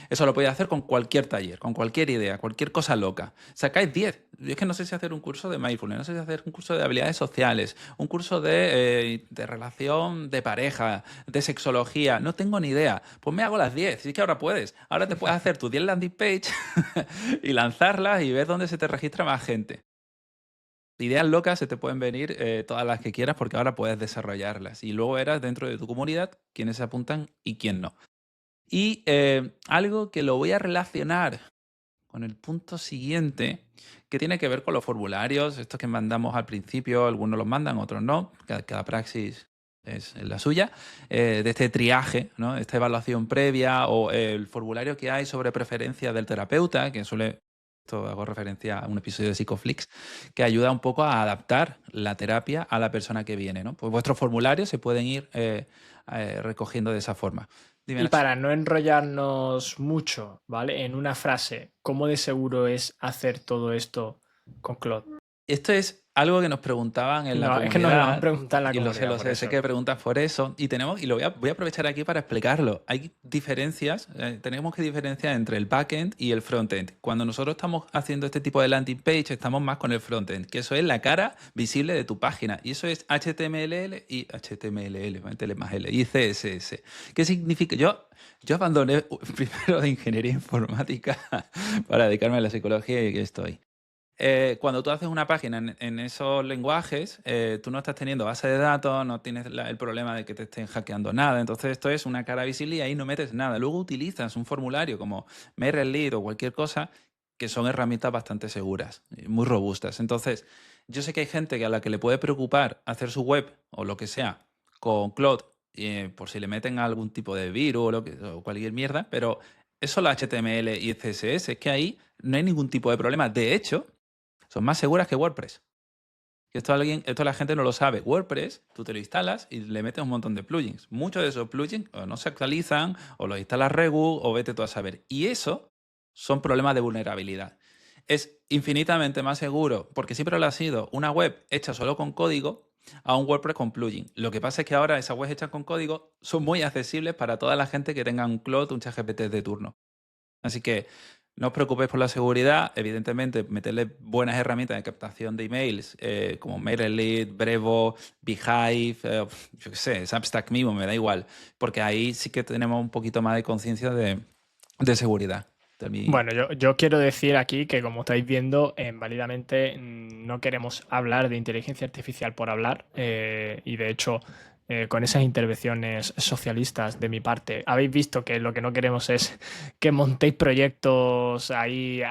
Eso lo podéis hacer con cualquier taller, con cualquier idea, cualquier cosa loca. Sacáis 10. Yo es que no sé si hacer un curso de mindfulness, no sé si hacer un curso de habilidades sociales, un curso de relación de pareja, de sexología. No tengo ni idea. Pues me hago las 10. Si es que ahora puedes. Ahora te puedes hacer tus 10 landing page y lanzarlas y ver dónde se te registra más gente. Ideas locas se te pueden venir todas las que quieras porque ahora puedes desarrollarlas. Y luego eras dentro de tu comunidad quiénes se apuntan y quién no. Y algo que lo voy a relacionar con el punto siguiente, que tiene que ver con los formularios, estos que mandamos al principio, algunos los mandan, otros no, cada praxis es la suya, de este triaje, ¿no? Esta evaluación previa o el formulario que hay sobre preferencias del terapeuta, que suele, esto hago referencia a un episodio de Psicoflix, que ayuda un poco a adaptar la terapia a la persona que viene, ¿no? Pues vuestros formularios se pueden ir recogiendo de esa forma. Dime, Y Nacho. para no enrollarnos mucho, ¿vale? En una frase, ¿cómo de seguro es hacer todo esto con Claude? Esto es algo que nos preguntaban en la No, es que nos lo han comunidad. preguntado en la Y lo comunidad, por sé eso. que preguntas por eso. Y voy a aprovechar aquí para explicarlo. Hay diferencias, tenemos que diferenciar entre el backend y el frontend. Cuando nosotros estamos haciendo este tipo de landing page, estamos más con el frontend, que eso es la cara visible de tu página. Y eso es HTML y más L, y CSS. ¿Qué significa? Yo abandoné primero de ingeniería informática para dedicarme a la psicología y aquí estoy. Cuando tú haces una página en esos lenguajes, tú no estás teniendo base de datos, no tienes el problema de que te estén hackeando nada. Entonces esto es una cara visible y ahí no metes nada. Luego utilizas un formulario como MailerLite o cualquier cosa que son herramientas bastante seguras, muy robustas. Entonces, yo sé que hay gente a la que le puede preocupar hacer su web o lo que sea con Claude, por si le meten algún tipo de virus o cualquier mierda, pero es solo HTML y CSS, es que ahí no hay ningún tipo de problema. De hecho, son más seguras que WordPress. Esto la gente no lo sabe. WordPress, tú te lo instalas y le metes un montón de plugins. Muchos de esos plugins o no se actualizan, o los instalas regu, o vete tú a saber. Y eso son problemas de vulnerabilidad. Es infinitamente más seguro, porque siempre lo ha sido, una web hecha solo con código a un WordPress con plugin. Lo que pasa es que ahora esas webs hechas con código son muy accesibles para toda la gente que tenga un Claude, un ChatGPT de turno. Así que no os preocupéis por la seguridad. Evidentemente, meterle buenas herramientas de captación de emails como MailerLite, Brevo, Beehive, yo qué sé, Substack mismo, me da igual. Porque ahí sí que tenemos un poquito más de conciencia de seguridad. Bueno, yo quiero decir aquí que, como estáis viendo, válidamente no queremos hablar de inteligencia artificial por hablar, y de hecho, con esas intervenciones socialistas de mi parte, habéis visto que lo que no queremos es que montéis proyectos ahí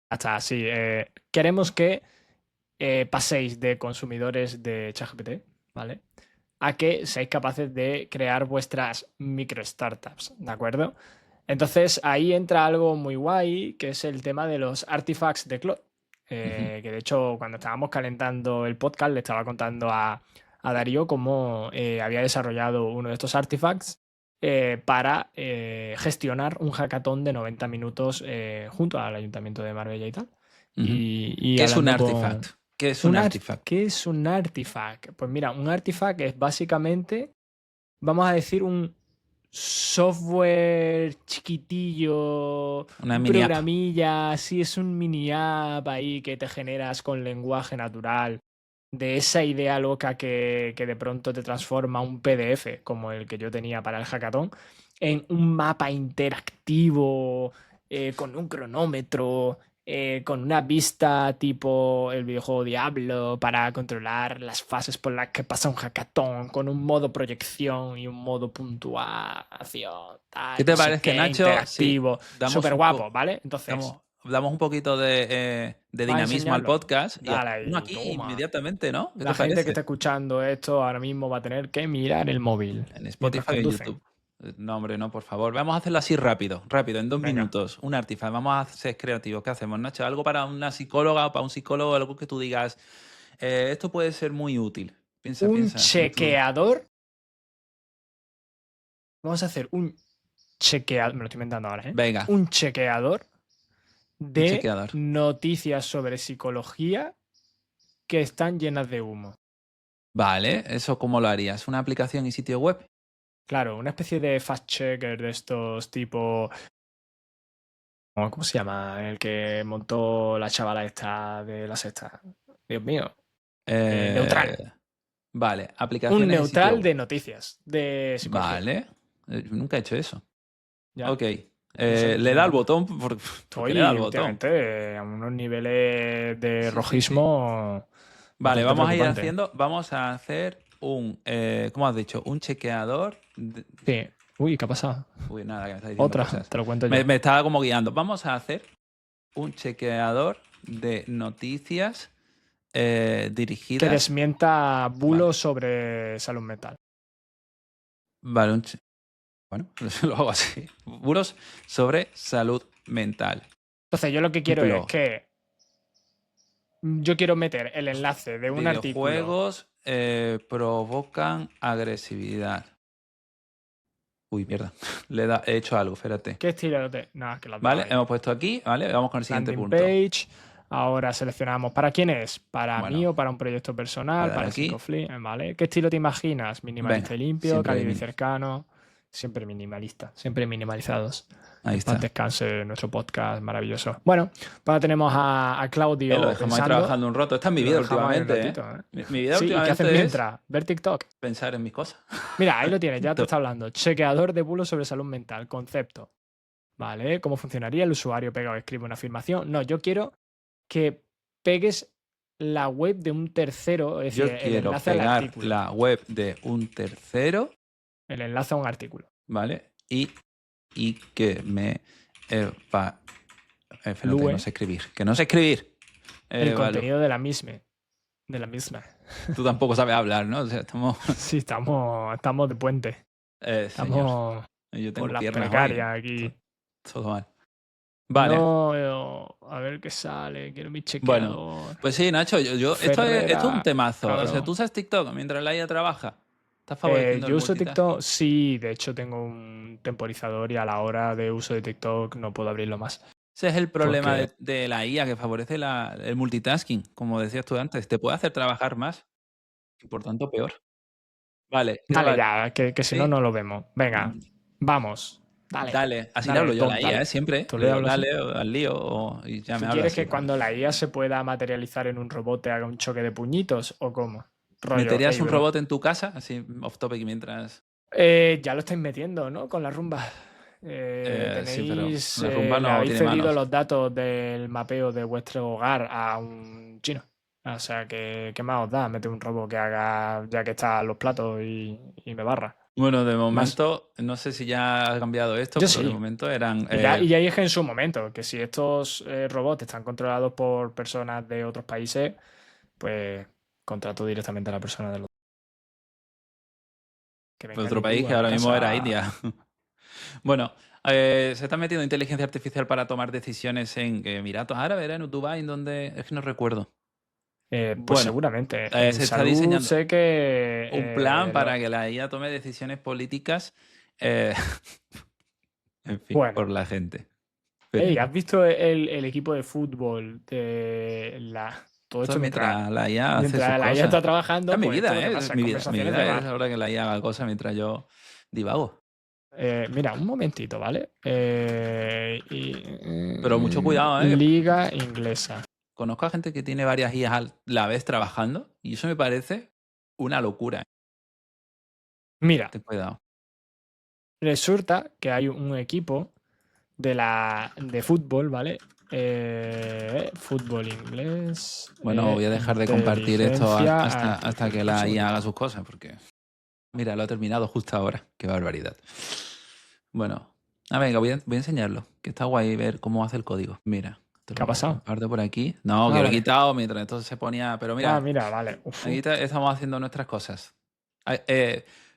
hasta así. Queremos que paséis de consumidores de ChatGPT, ¿vale? A que seáis capaces de crear vuestras micro startups, ¿de acuerdo? Entonces ahí entra algo muy guay, que es el tema de los artifacts de Claude. Que de hecho, cuando estábamos calentando el podcast, le estaba contando a Darío cómo había desarrollado uno de estos artifacts para gestionar un hackathon de 90 minutos junto al Ayuntamiento de Marbella y tal. Y ¿Qué es un hablando con... artifact? ¿Qué es un artifact? ¿Qué es un artifact? Pues mira, un artifact es básicamente, vamos a decir, un software chiquitillo, Una un mini app. programilla, sí, es un mini app ahí que te generas con lenguaje natural, de esa idea loca que de pronto te transforma un PDF, como el que yo tenía para el hackathon, en un mapa interactivo, con un cronómetro, con una vista tipo el videojuego Diablo para controlar las fases por las que pasa un hackathon, con un modo proyección y un modo puntuación, ¿Qué tal, no te sé parece, qué, Nacho? Sí, interactivo, súper guapo, ¿vale? Entonces, damos un poquito de vamos a dinamismo al enseñarlo. podcast y Dale hacemos uno ahí, aquí toma. inmediatamente, ¿no? ¿Qué La te gente que parece? está escuchando esto ahora mismo va a tener que mirar el móvil En mientras Spotify o en conducen. YouTube. No, hombre, no, por favor. Vamos a hacerlo así rápido, en 2 Venga. minutos. Un artifact. Vamos a ser creativos. ¿Qué hacemos, Nacho? Algo para una psicóloga o para un psicólogo, algo que tú digas, esto puede ser muy útil. Piensa, Un piensa en tu... chequeador. Vamos a hacer un chequeador. Me lo estoy inventando ahora, ¿eh? Venga, Un chequeador un de chequeador. noticias sobre psicología que están llenas de humo. Vale, ¿eso cómo lo harías? ¿Una aplicación y sitio web? Claro, una especie de fact-checker de estos tipo... ¿Cómo se llama? El que montó la chavala esta de la sexta. Dios mío. Neutral. Vale, Un aplicaciones de sitio neutral de web. noticias de psicología. Vale, nunca he hecho eso. Ya. Ok, No sé, le da al botón porque le da al estoy botón. últimamente a unos niveles de Sí, sí, sí. rojismo Vale, bastante vamos a ir preocupante. haciendo, vamos a hacer un, ¿cómo has dicho? Un chequeador. Sí. Uy, ¿qué ha pasado? Uy, nada, que me está diciendo Otra, cosas. te lo cuento Me, yo. me estaba como guiando. Vamos a hacer un chequeador de noticias Que dirigidas. desmienta Vale, bulos sobre salud mental. vale, bueno, lo hago así. Buros sobre salud mental. Entonces, yo lo que quiero es Ejemplo, que yo quiero meter el enlace de un artículo. videojuegos provocan agresividad. Uy, mierda. He hecho algo, espérate. ¿Qué estilo de...? Nada, que lo has dado Vale, ahí. hemos puesto aquí, ¿vale? Vamos con el siguiente Landing punto. page. Ahora seleccionamos. ¿Para quién es? ¿Para mí Bueno, o para un proyecto personal? voy a dar ¿Para aquí. 5 flip? ¿Vale? ¿Qué estilo te imaginas? Minimalista Venga, y limpio, siempre cálido y cercano. Siempre minimalista, siempre minimalizados. ahí En paz está. descanse nuestro podcast maravilloso. Bueno, ahora tenemos a Claudio Lo dejamos ahí pensando. trabajando un rato. Esta es mi Lo vida dejamos ahí un últimamente, ratito, ¿eh? Mi vida Sí, ¿y qué haces últimamente es mientras? ¿Ver TikTok? pensar en mis cosas. Mira, ahí lo tienes, ya te está hablando. Chequeador de bulos sobre salud mental. Concepto. ¿Vale? ¿Cómo funcionaría? El usuario pega o escribe una afirmación. No, yo quiero que pegues la web de un tercero, es Yo decir, el quiero enlace al pegar artículo. la web de un tercero, El enlace a un artículo. ¿vale? Y que me espérate, Lue no sé escribir. Que no sé escribir. el Vale. contenido de la misma. De la misma. Tú tampoco sabes hablar, ¿no? O sea, estamos. Sí, estamos de puente. Señor, Estamos yo con tengo las piernas precarias hoy. aquí. Todo mal. Vale. No, a ver qué sale. Quiero mi chequeador. Bueno, pues sí, Nacho, esto es un temazo. O sea, tú usas TikTok mientras la IA trabaja. ¿Estás favoreciendo el yo uso multitasking? TikTok, sí, de hecho tengo un temporizador y a la hora de uso de TikTok no puedo abrirlo más. Ese es el problema Porque de la IA, que favorece el multitasking, como decías tú antes. Te puede hacer trabajar más y por tanto peor. Vale, dale ya, que si no, sí. no lo vemos. Venga, vamos. Dale, así le Dale, hablo yo a la IA, dale. siempre. ¿Tú Le le digo, hablas así? dale, o al lío, y ya ¿Tú me habla quieres así. que cuando la IA se pueda materializar en un robot te haga un choque de puñitos o cómo? Rollo ¿Meterías un Abel. robot en tu casa? Así, off topic, mientras. Ya lo estáis metiendo, ¿no? Con la rumba. Sí, pero la rumba Le no habéis tiene cedido manos. los datos del mapeo de vuestro hogar a un chino. O sea, ¿qué más os da? Mete un robot que haga, ya que están los platos y me barra. Bueno, de Más. momento, no sé si ya ha cambiado esto, Yo pero de sí. momento eran. Y ya dije en su momento que si estos robots están controlados por personas de otros países, pues contrato directamente a la persona de los que de venga otro de país tú que a mi ahora mismo era casa. India. Bueno, se está metiendo inteligencia artificial para tomar decisiones en Emiratos Árabes, era en Dubái, en donde. Es que no recuerdo. Pues Bueno, seguramente. En se está salud diseñando sé que un plan para que la IA tome decisiones políticas, en fin, Bueno. por la gente. ¿Has visto el equipo de fútbol de todo esto mientras la IA hace sus mientras la IA cosas. está trabajando? Es mi Pues esto vida, es lo que ¿eh? pasa, Mi vida conversaciones de es bar. ahora que la IA haga cosas mientras yo divago. Mira, un momentito, ¿vale? Pero mucho cuidado, ¿eh? Liga inglesa. Conozco a gente que tiene varias IAs a la vez trabajando y eso me parece una locura. Mira, Ten cuidado. resulta que hay un equipo de fútbol, ¿vale? Fútbol inglés. Bueno, voy a dejar de compartir esto inteligencia hasta que la IA haga sus cosas, porque. Mira, lo he terminado justo ahora. Qué barbaridad. Bueno, venga, voy a enseñarlo. Que está guay ver cómo hace el código. Mira. ¿Qué ha pasado? Comparto por aquí. No, que lo he quitado mientras entonces se ponía. Pero mira. Mira, vale. Uf. Aquí estamos haciendo nuestras cosas.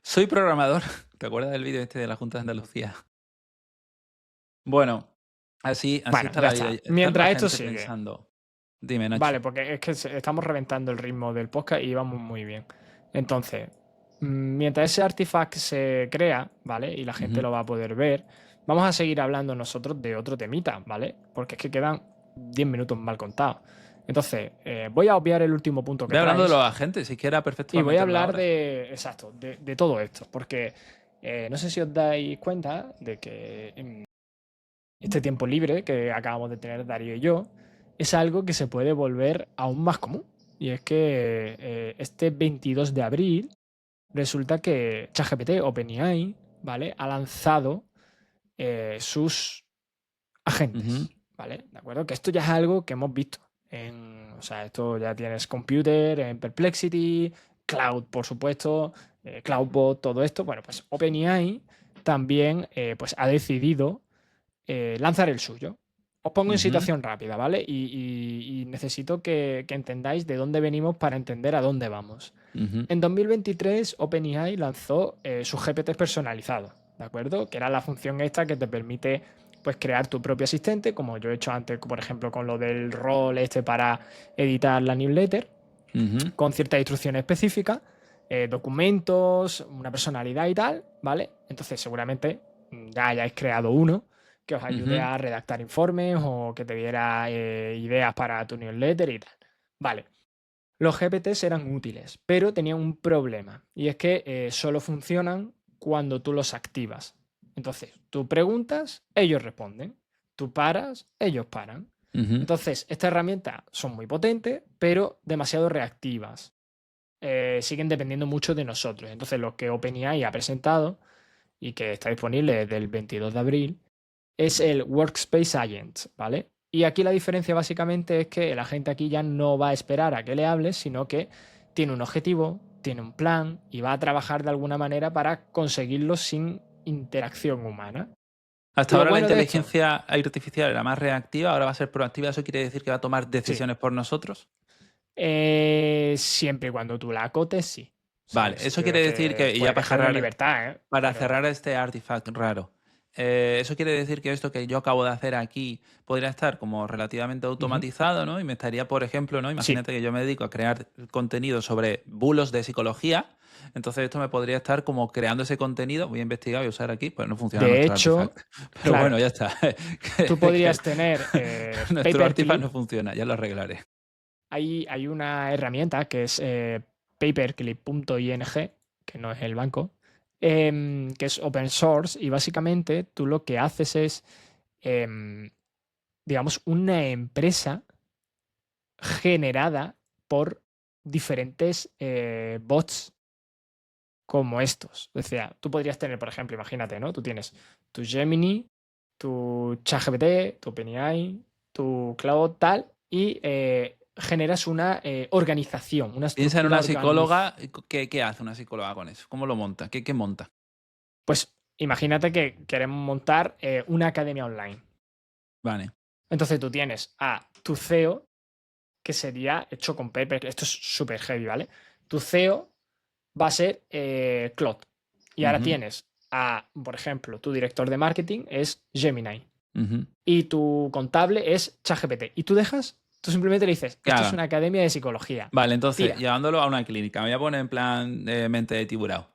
Soy programador. ¿Te acuerdas del vídeo este de la Junta de Andalucía? Bueno, así está la vida. Mientras esto sigue. Pensando. Dime, Nacho. Vale, porque es que estamos reventando el ritmo del podcast y vamos muy bien. Entonces, mientras ese artifact se crea, ¿vale? Y la gente lo va a poder ver, vamos a seguir hablando nosotros de otro temita, ¿vale? Porque es que quedan 10 minutos mal contados. Entonces, voy a obviar el último punto que Voy hablando de los agentes, si que era perfecto. Y voy a hablar de todo esto, porque No sé si os dais cuenta de que este tiempo libre que acabamos de tener Darío y yo es algo que se puede volver aún más común. Y es que este 22 de abril resulta que ChatGPT, OpenAI, ¿vale? Ha lanzado sus Ujú, agentes, ¿vale? ¿De acuerdo? Que esto ya es algo que hemos visto. O sea, esto ya tienes Computer, en Perplexity, Cloud, por supuesto, CloudBot, todo esto. Bueno, pues OpenAI también pues ha decidido lanzar el suyo. Os pongo en ujú, situación rápida, ¿vale? Y necesito que entendáis de dónde venimos para entender a dónde vamos. ujú, En 2023, OpenAI lanzó sus GPTs personalizados, ¿de acuerdo? Que era la función esta que te permite pues, crear tu propio asistente, como yo he hecho antes, por ejemplo, con lo del rol este para editar la newsletter, ujú, con ciertas instrucciones específicas, documentos, una personalidad y tal, ¿vale? Entonces, seguramente ya hayáis creado uno que os ayude ujú. a redactar informes o que te diera ideas para tu newsletter y tal. Vale. Los GPTs eran útiles, pero tenían un problema, y es que solo funcionan cuando tú los activas. Entonces, tú preguntas, ellos responden. Tú paras, ellos paran. Ujú. Entonces, estas herramientas son muy potentes, pero demasiado reactivas. Siguen dependiendo mucho de nosotros. Entonces, lo que OpenAI ha presentado y que está disponible desde el 22 de abril es el Workspace Agent, ¿vale? Y aquí la diferencia básicamente es que el agente aquí ya no va a esperar a que le hables, sino que tiene un objetivo, tiene un plan y va a trabajar de alguna manera para conseguirlo sin interacción humana. Hasta Lo ahora la bueno de esto, inteligencia artificial era más reactiva, ahora va a ser proactiva. ¿Eso quiere decir que va a tomar sí, decisiones por nosotros? siempre y cuando tú la acotes, sí. Vale, ¿Sabes? eso Yo creo quiere decir que que, y ya puedes dejarlo en libertad, ¿eh? para Pero cerrar este artifact raro, eso quiere decir que esto que yo acabo de hacer aquí podría estar como relativamente ujú, automatizado, ¿no? Y me estaría, por ejemplo, ¿no? sí. Imagínate que yo me dedico a crear contenido sobre bulos de psicología, entonces esto me podría estar como creando ese contenido, voy a investigar, voy a usar aquí, pues no funciona De nuestro hecho, artifact. Pero bueno, claro, ya está. tú Que podrías tener nuestro artifact Paperclip. no funciona, ya lo arreglaré. Hay una herramienta que es paperclip.ing, que no es el banco, que es open source y básicamente tú lo que haces es, em, digamos, una empresa generada por diferentes bots como estos. O sea, tú podrías tener, por ejemplo, imagínate, ¿no? Tú tienes tu Gemini, tu ChatGPT, tu OpenAI, tu Cloud tal, y generas una organización, una Piensa en estructura una psicóloga, ¿qué hace una psicóloga con eso? ¿Cómo lo monta? ¿Qué monta? Pues imagínate que queremos montar una academia online. Vale. Entonces tú tienes a tu CEO, que sería hecho con Paper, esto es súper heavy, ¿vale? Tu CEO va a ser Claude. Y ahora Ujú, tienes a, por ejemplo, tu director de marketing es Gemini. ujú. Y tu contable es ChatGPT. Y tú simplemente le dices, Que esto es hagan. una academia de psicología. Vale, entonces, Tira. llevándolo a una clínica, me voy a poner en plan de mente de tiburón.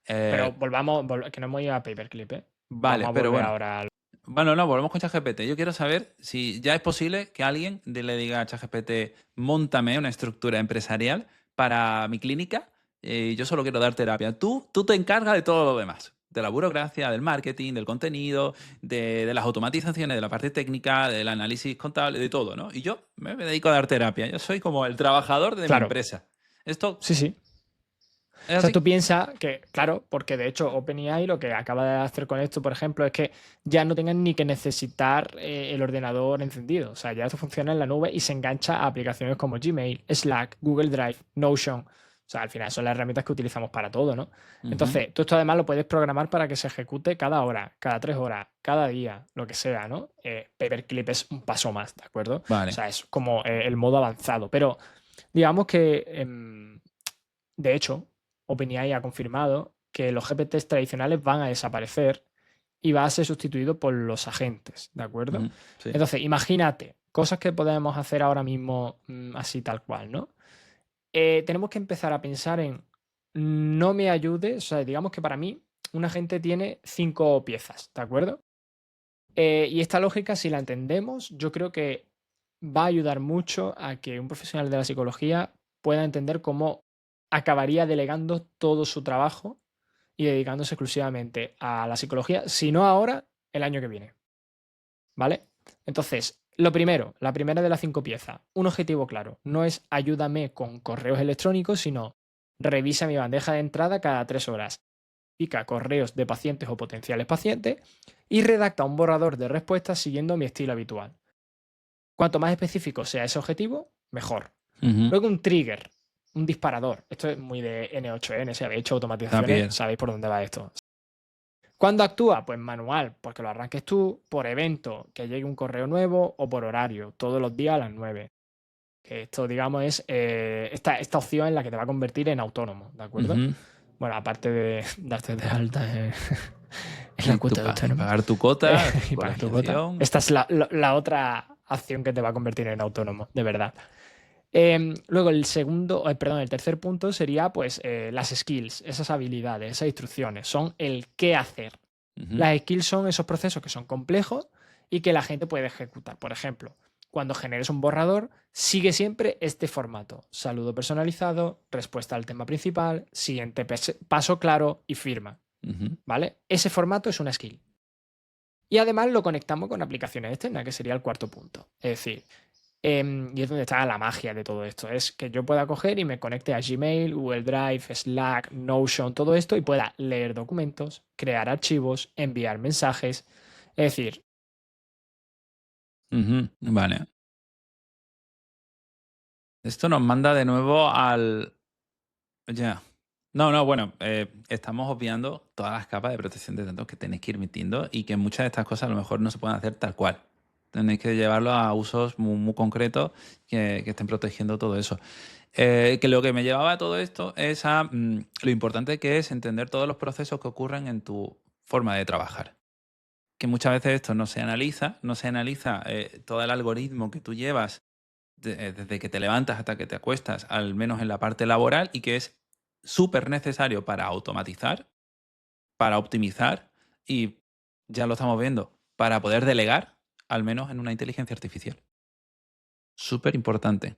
Pero Eh, volvamos, que no hemos ido a Paperclip, ¿eh? vale, Vamos a pero volver bueno. ahora al... Bueno, no, volvemos con ChatGPT. Yo quiero saber si ya es posible que alguien le diga a ChatGPT, móntame una estructura empresarial para mi clínica. Yo solo quiero dar terapia. Tú te encargas de todo lo demás. De la burocracia, del marketing, del contenido, de las automatizaciones, de la parte técnica, del análisis contable, de todo, ¿no? Y yo me dedico a dar terapia. Yo soy como el trabajador de mi Claro, empresa. ¿Esto sí, sí. es O sea, así? tú piensas que, claro, porque de hecho OpenAI lo que acaba de hacer con esto, por ejemplo, es que ya no tengan ni que necesitar el ordenador encendido. O sea, ya esto funciona en la nube y se engancha a aplicaciones como Gmail, Slack, Google Drive, Notion. O sea, al final son las herramientas que utilizamos para todo, ¿no? Ujú. Entonces, tú esto además lo puedes programar para que se ejecute cada hora, cada 3 horas, cada día, lo que sea, ¿no? Paperclip es un paso más, ¿de acuerdo? O Vale. sea, es como el modo avanzado. Pero digamos que de hecho, OpenAI ha confirmado que los GPTs tradicionales van a desaparecer y va a ser sustituido por los agentes, ¿de acuerdo? Ujú. Sí. Entonces, imagínate, cosas que podemos hacer ahora mismo así tal cual, ¿no? Tenemos que empezar a pensar en no me ayude, o sea, digamos que para mí un agente tiene 5 piezas, ¿de acuerdo? Y esta lógica, si la entendemos, yo creo que va a ayudar mucho a que un profesional de la psicología pueda entender cómo acabaría delegando todo su trabajo y dedicándose exclusivamente a la psicología, si no ahora, el año que viene. ¿Vale? Entonces, la primera de las 5 piezas, un objetivo claro. No es ayúdame con correos electrónicos, sino revisa mi bandeja de entrada cada 3 horas. Pica correos de pacientes o potenciales pacientes y redacta un borrador de respuestas siguiendo mi estilo habitual. Cuanto más específico sea ese objetivo, mejor. Ujú. Luego un trigger, un disparador. Esto es muy de N8N, si habéis hecho automatizaciones, También. sabéis por dónde va esto. ¿Cuándo actúa? Pues manual, porque lo arranques tú, por evento, que llegue un correo nuevo o por horario, todos los días a las 9. Que esto, digamos, es esta opción en la que te va a convertir en autónomo, ¿de acuerdo? Ujú. Bueno, aparte de darte de alta en la Y, cuota de y autónomo pagar tu cota, tu y pagar tu cuota. colegiación. Esta es la otra acción que te va a convertir en autónomo, de verdad. Luego el tercer punto sería pues las skills, esas habilidades, esas instrucciones, son el qué hacer. Ujú. Las skills son esos procesos que son complejos y que la gente puede ejecutar. Por ejemplo, cuando generes un borrador, sigue siempre este formato. Saludo personalizado, respuesta al tema principal, siguiente paso claro y firma. Ujú. ¿Vale? Ese formato es una skill. Y además lo conectamos con aplicaciones externas, que sería el cuarto punto. Es decir, y es donde está la magia de todo esto. Es que yo pueda coger y me conecte a Gmail, Google Drive, Slack, Notion, todo esto y pueda leer documentos, crear archivos, enviar mensajes. Es decir, Ujú. Vale. Esto nos manda de nuevo al... Ya. No, no, bueno, estamos obviando todas las capas de protección de datos que tenéis que ir metiendo y que muchas de estas cosas a lo mejor no se pueden hacer tal cual. Tenéis que llevarlo a usos muy, muy concretos que estén protegiendo todo eso. Que lo que me llevaba a todo esto es a lo importante que es entender todos los procesos que ocurren en tu forma de trabajar. Que muchas veces esto no se analiza todo el algoritmo que tú llevas desde que te levantas hasta que te acuestas, al menos en la parte laboral, y que es súper necesario para automatizar, para optimizar y, ya lo estamos viendo, para poder delegar, al menos en una inteligencia artificial. Súper importante.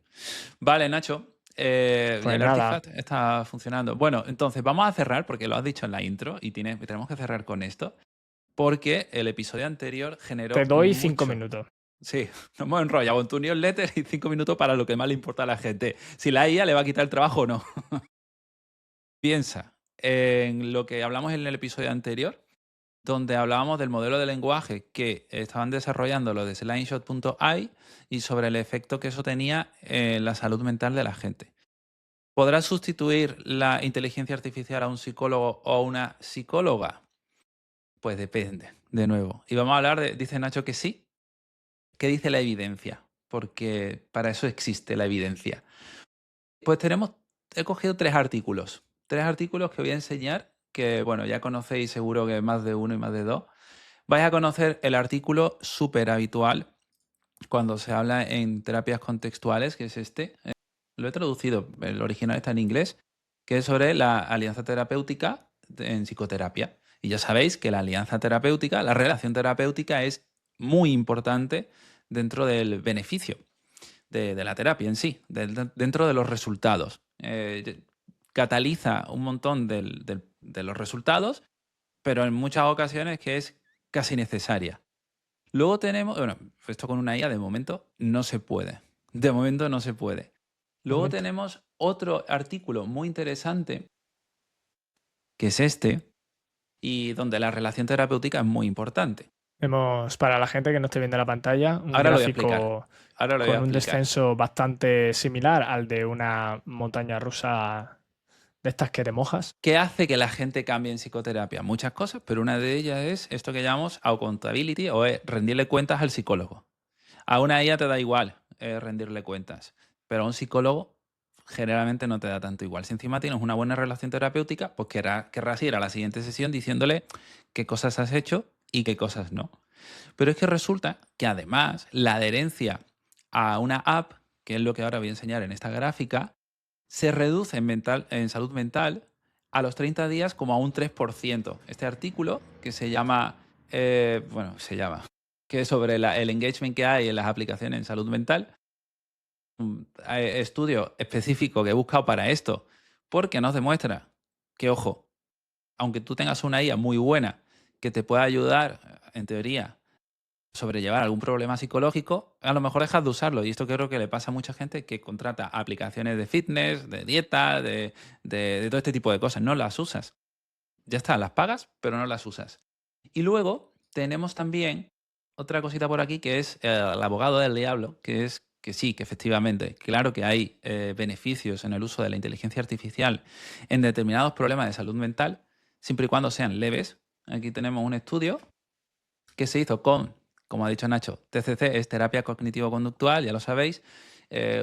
Vale, Nacho, ya pues el nada, Artifact está funcionando. Bueno, entonces vamos a cerrar, porque lo has dicho en la intro, y tenemos que cerrar con esto, porque el episodio anterior te generó doy 5 mucho. minutos. Sí, nos hemos enrollado en tu newsletter y 5 minutos para lo que más le importa a la gente. Si la IA le va a quitar el trabajo o no. Piensa en lo que hablamos en el episodio anterior, donde hablábamos del modelo de lenguaje que estaban desarrollando los de Slingshot.ai y sobre el efecto que eso tenía en la salud mental de la gente. ¿Podrás sustituir la inteligencia artificial a un psicólogo o a una psicóloga? Pues depende, de nuevo. Y vamos a hablar dice Nacho que sí. ¿Qué dice la evidencia? Porque para eso existe la evidencia. Pues he cogido 3 artículos. 3 artículos que voy a enseñar, que bueno, ya conocéis seguro que más de uno y más de dos. Vais a conocer el artículo súper habitual cuando se habla en terapias contextuales, que es este. Lo he traducido, el original está en inglés, que es sobre la alianza terapéutica en psicoterapia. Y ya sabéis que la alianza terapéutica, la relación terapéutica es muy importante dentro del beneficio de la terapia en sí, dentro de los resultados. Cataliza un montón de los resultados, pero en muchas ocasiones que es casi necesaria. Luego tenemos, bueno, esto con una IA de momento no se puede. De momento no se puede. Luego Momento. tenemos otro artículo muy interesante, que es este, y donde la relación terapéutica es muy importante. Vemos para la gente que no esté viendo la pantalla un Ahora lo voy a explicar. gráfico Ahora lo voy a con un explicar. descenso bastante similar al de una montaña rusa de estas que te mojas. ¿Qué hace que la gente cambie en psicoterapia? Muchas cosas, pero una de ellas es esto que llamamos accountability o es rendirle cuentas al psicólogo. A una IA te da igual rendirle cuentas, pero a un psicólogo generalmente no te da tanto igual. Si encima tienes una buena relación terapéutica, pues querrás ir a la siguiente sesión diciéndole qué cosas has hecho y qué cosas no. Pero es que resulta que además la adherencia a una app, que es lo que ahora voy a enseñar en esta gráfica, se reduce en salud mental a los 30 días como a un 3%. Este artículo, que se llama, que es sobre el engagement que hay en las aplicaciones en salud mental, un estudio específico que he buscado para esto, porque nos demuestra que, ojo, aunque tú tengas una IA muy buena que te pueda ayudar, en teoría, sobrellevar algún problema psicológico, a lo mejor dejas de usarlo. Y esto creo que le pasa a mucha gente que contrata aplicaciones de fitness, de dieta, de todo este tipo de cosas. No las usas. Ya está, las pagas, pero no las usas. Y luego tenemos también otra cosita por aquí que es el abogado del diablo, que es que sí, que efectivamente, claro que hay beneficios en el uso de la inteligencia artificial en determinados problemas de salud mental, siempre y cuando sean leves. Aquí tenemos un estudio que se hizo con, como ha dicho Nacho, TCC, es terapia cognitivo-conductual, ya lo sabéis,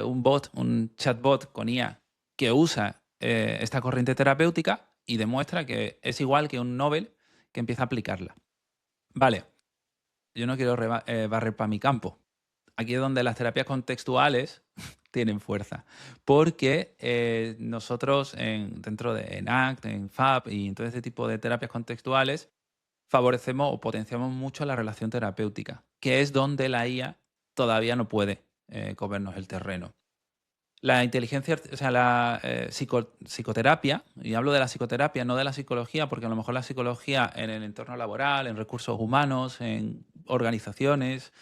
un chatbot con IA que usa esta corriente terapéutica y demuestra que es igual que un Nobel que empieza a aplicarla. Vale, yo no quiero barrer para mi campo. Aquí es donde las terapias contextuales tienen fuerza, porque nosotros dentro de ENACT, en FAB y en todo este tipo de terapias contextuales favorecemos o potenciamos mucho la relación terapéutica, que es donde la IA todavía no puede comernos el terreno. La inteligencia, o sea, la psicoterapia, y hablo de la psicoterapia, no de la psicología, porque a lo mejor la psicología en el entorno laboral, en recursos humanos, en organizaciones,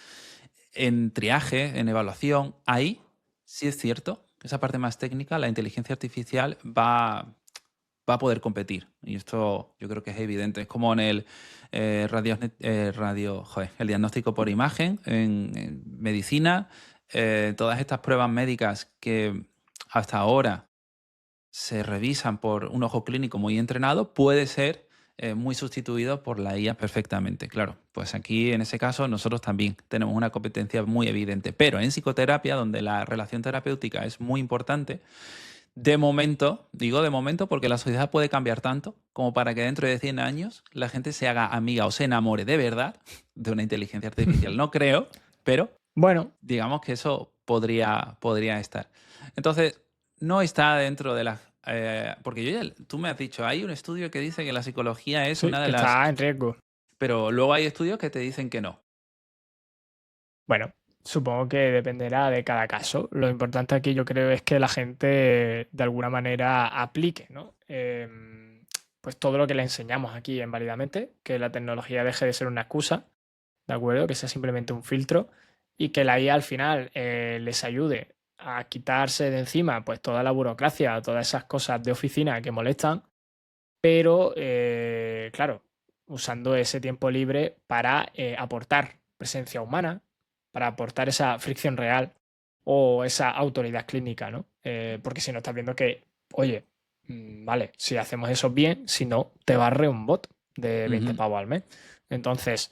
en triaje, en evaluación, ahí sí es cierto, esa parte más técnica, la inteligencia artificial va a poder competir. Y esto yo creo que es evidente. Es como en el el diagnóstico por imagen, en medicina, todas estas pruebas médicas que hasta ahora se revisan por un ojo clínico muy entrenado, puede ser muy sustituido por la IA perfectamente. Claro, pues aquí en ese caso nosotros también tenemos una competencia muy evidente. Pero en psicoterapia, donde la relación terapéutica es muy importante, de momento, digo de momento porque la sociedad puede cambiar tanto como para que dentro de 100 años la gente se haga amiga o se enamore de verdad de una inteligencia artificial. No creo, pero Bueno, digamos que eso podría estar. Entonces, no está dentro de las... porque tú me has dicho, hay un estudio que dice que la psicología es sí, una de que las... está en riesgo. Pero luego hay estudios que te dicen que no. Bueno, supongo que dependerá de cada caso. Lo importante aquí yo creo es que la gente de alguna manera aplique, ¿no? Pues todo lo que le enseñamos aquí en Válidamente, que la tecnología deje de ser una excusa, ¿de acuerdo? Que sea simplemente un filtro y que la IA al final les ayude a quitarse de encima pues toda la burocracia, todas esas cosas de oficina que molestan, pero claro, usando ese tiempo libre para aportar presencia humana, para aportar esa fricción real o esa autoridad clínica, ¿no? Porque si no estás viendo que, oye, vale, si hacemos eso bien, si no, te barre un bot de 20 Ujú. pavos al mes. Entonces,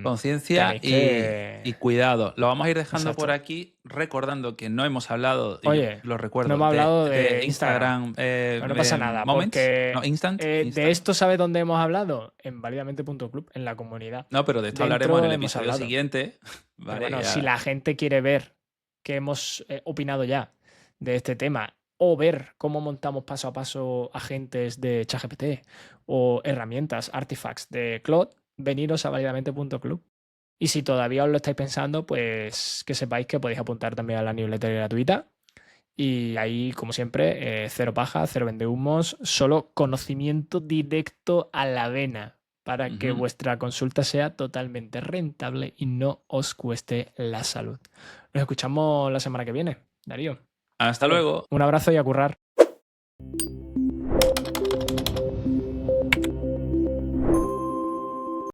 Conciencia tenéis que... y cuidado. Lo vamos a ir dejando por Exacto. aquí, recordando que no hemos hablado, y yo Oye, lo no recuerdo, hemos hablado de de Instagram, Instagram pero no pasa nada, Moments, no, porque Instant. de esto ¿sabes dónde hemos hablado? En validamente.club, en la comunidad. No, pero de esto hablaremos en Dentro el hemos episodio hablado. siguiente, Pero ¿vale? bueno, si la gente quiere ver qué hemos opinado ya de este tema o ver cómo montamos paso a paso agentes de ChatGPT o herramientas, artifacts de Claude, veniros a validamente.club. Y si todavía os lo estáis pensando, pues que sepáis que podéis apuntar también a la newsletter gratuita. Y ahí, como siempre, cero paja, cero vendehumos, solo conocimiento directo a la vena para que Ujú. vuestra consulta sea totalmente rentable y no os cueste la salud. Nos escuchamos la semana que viene, Darío. Hasta Vale, luego. un abrazo y a currar.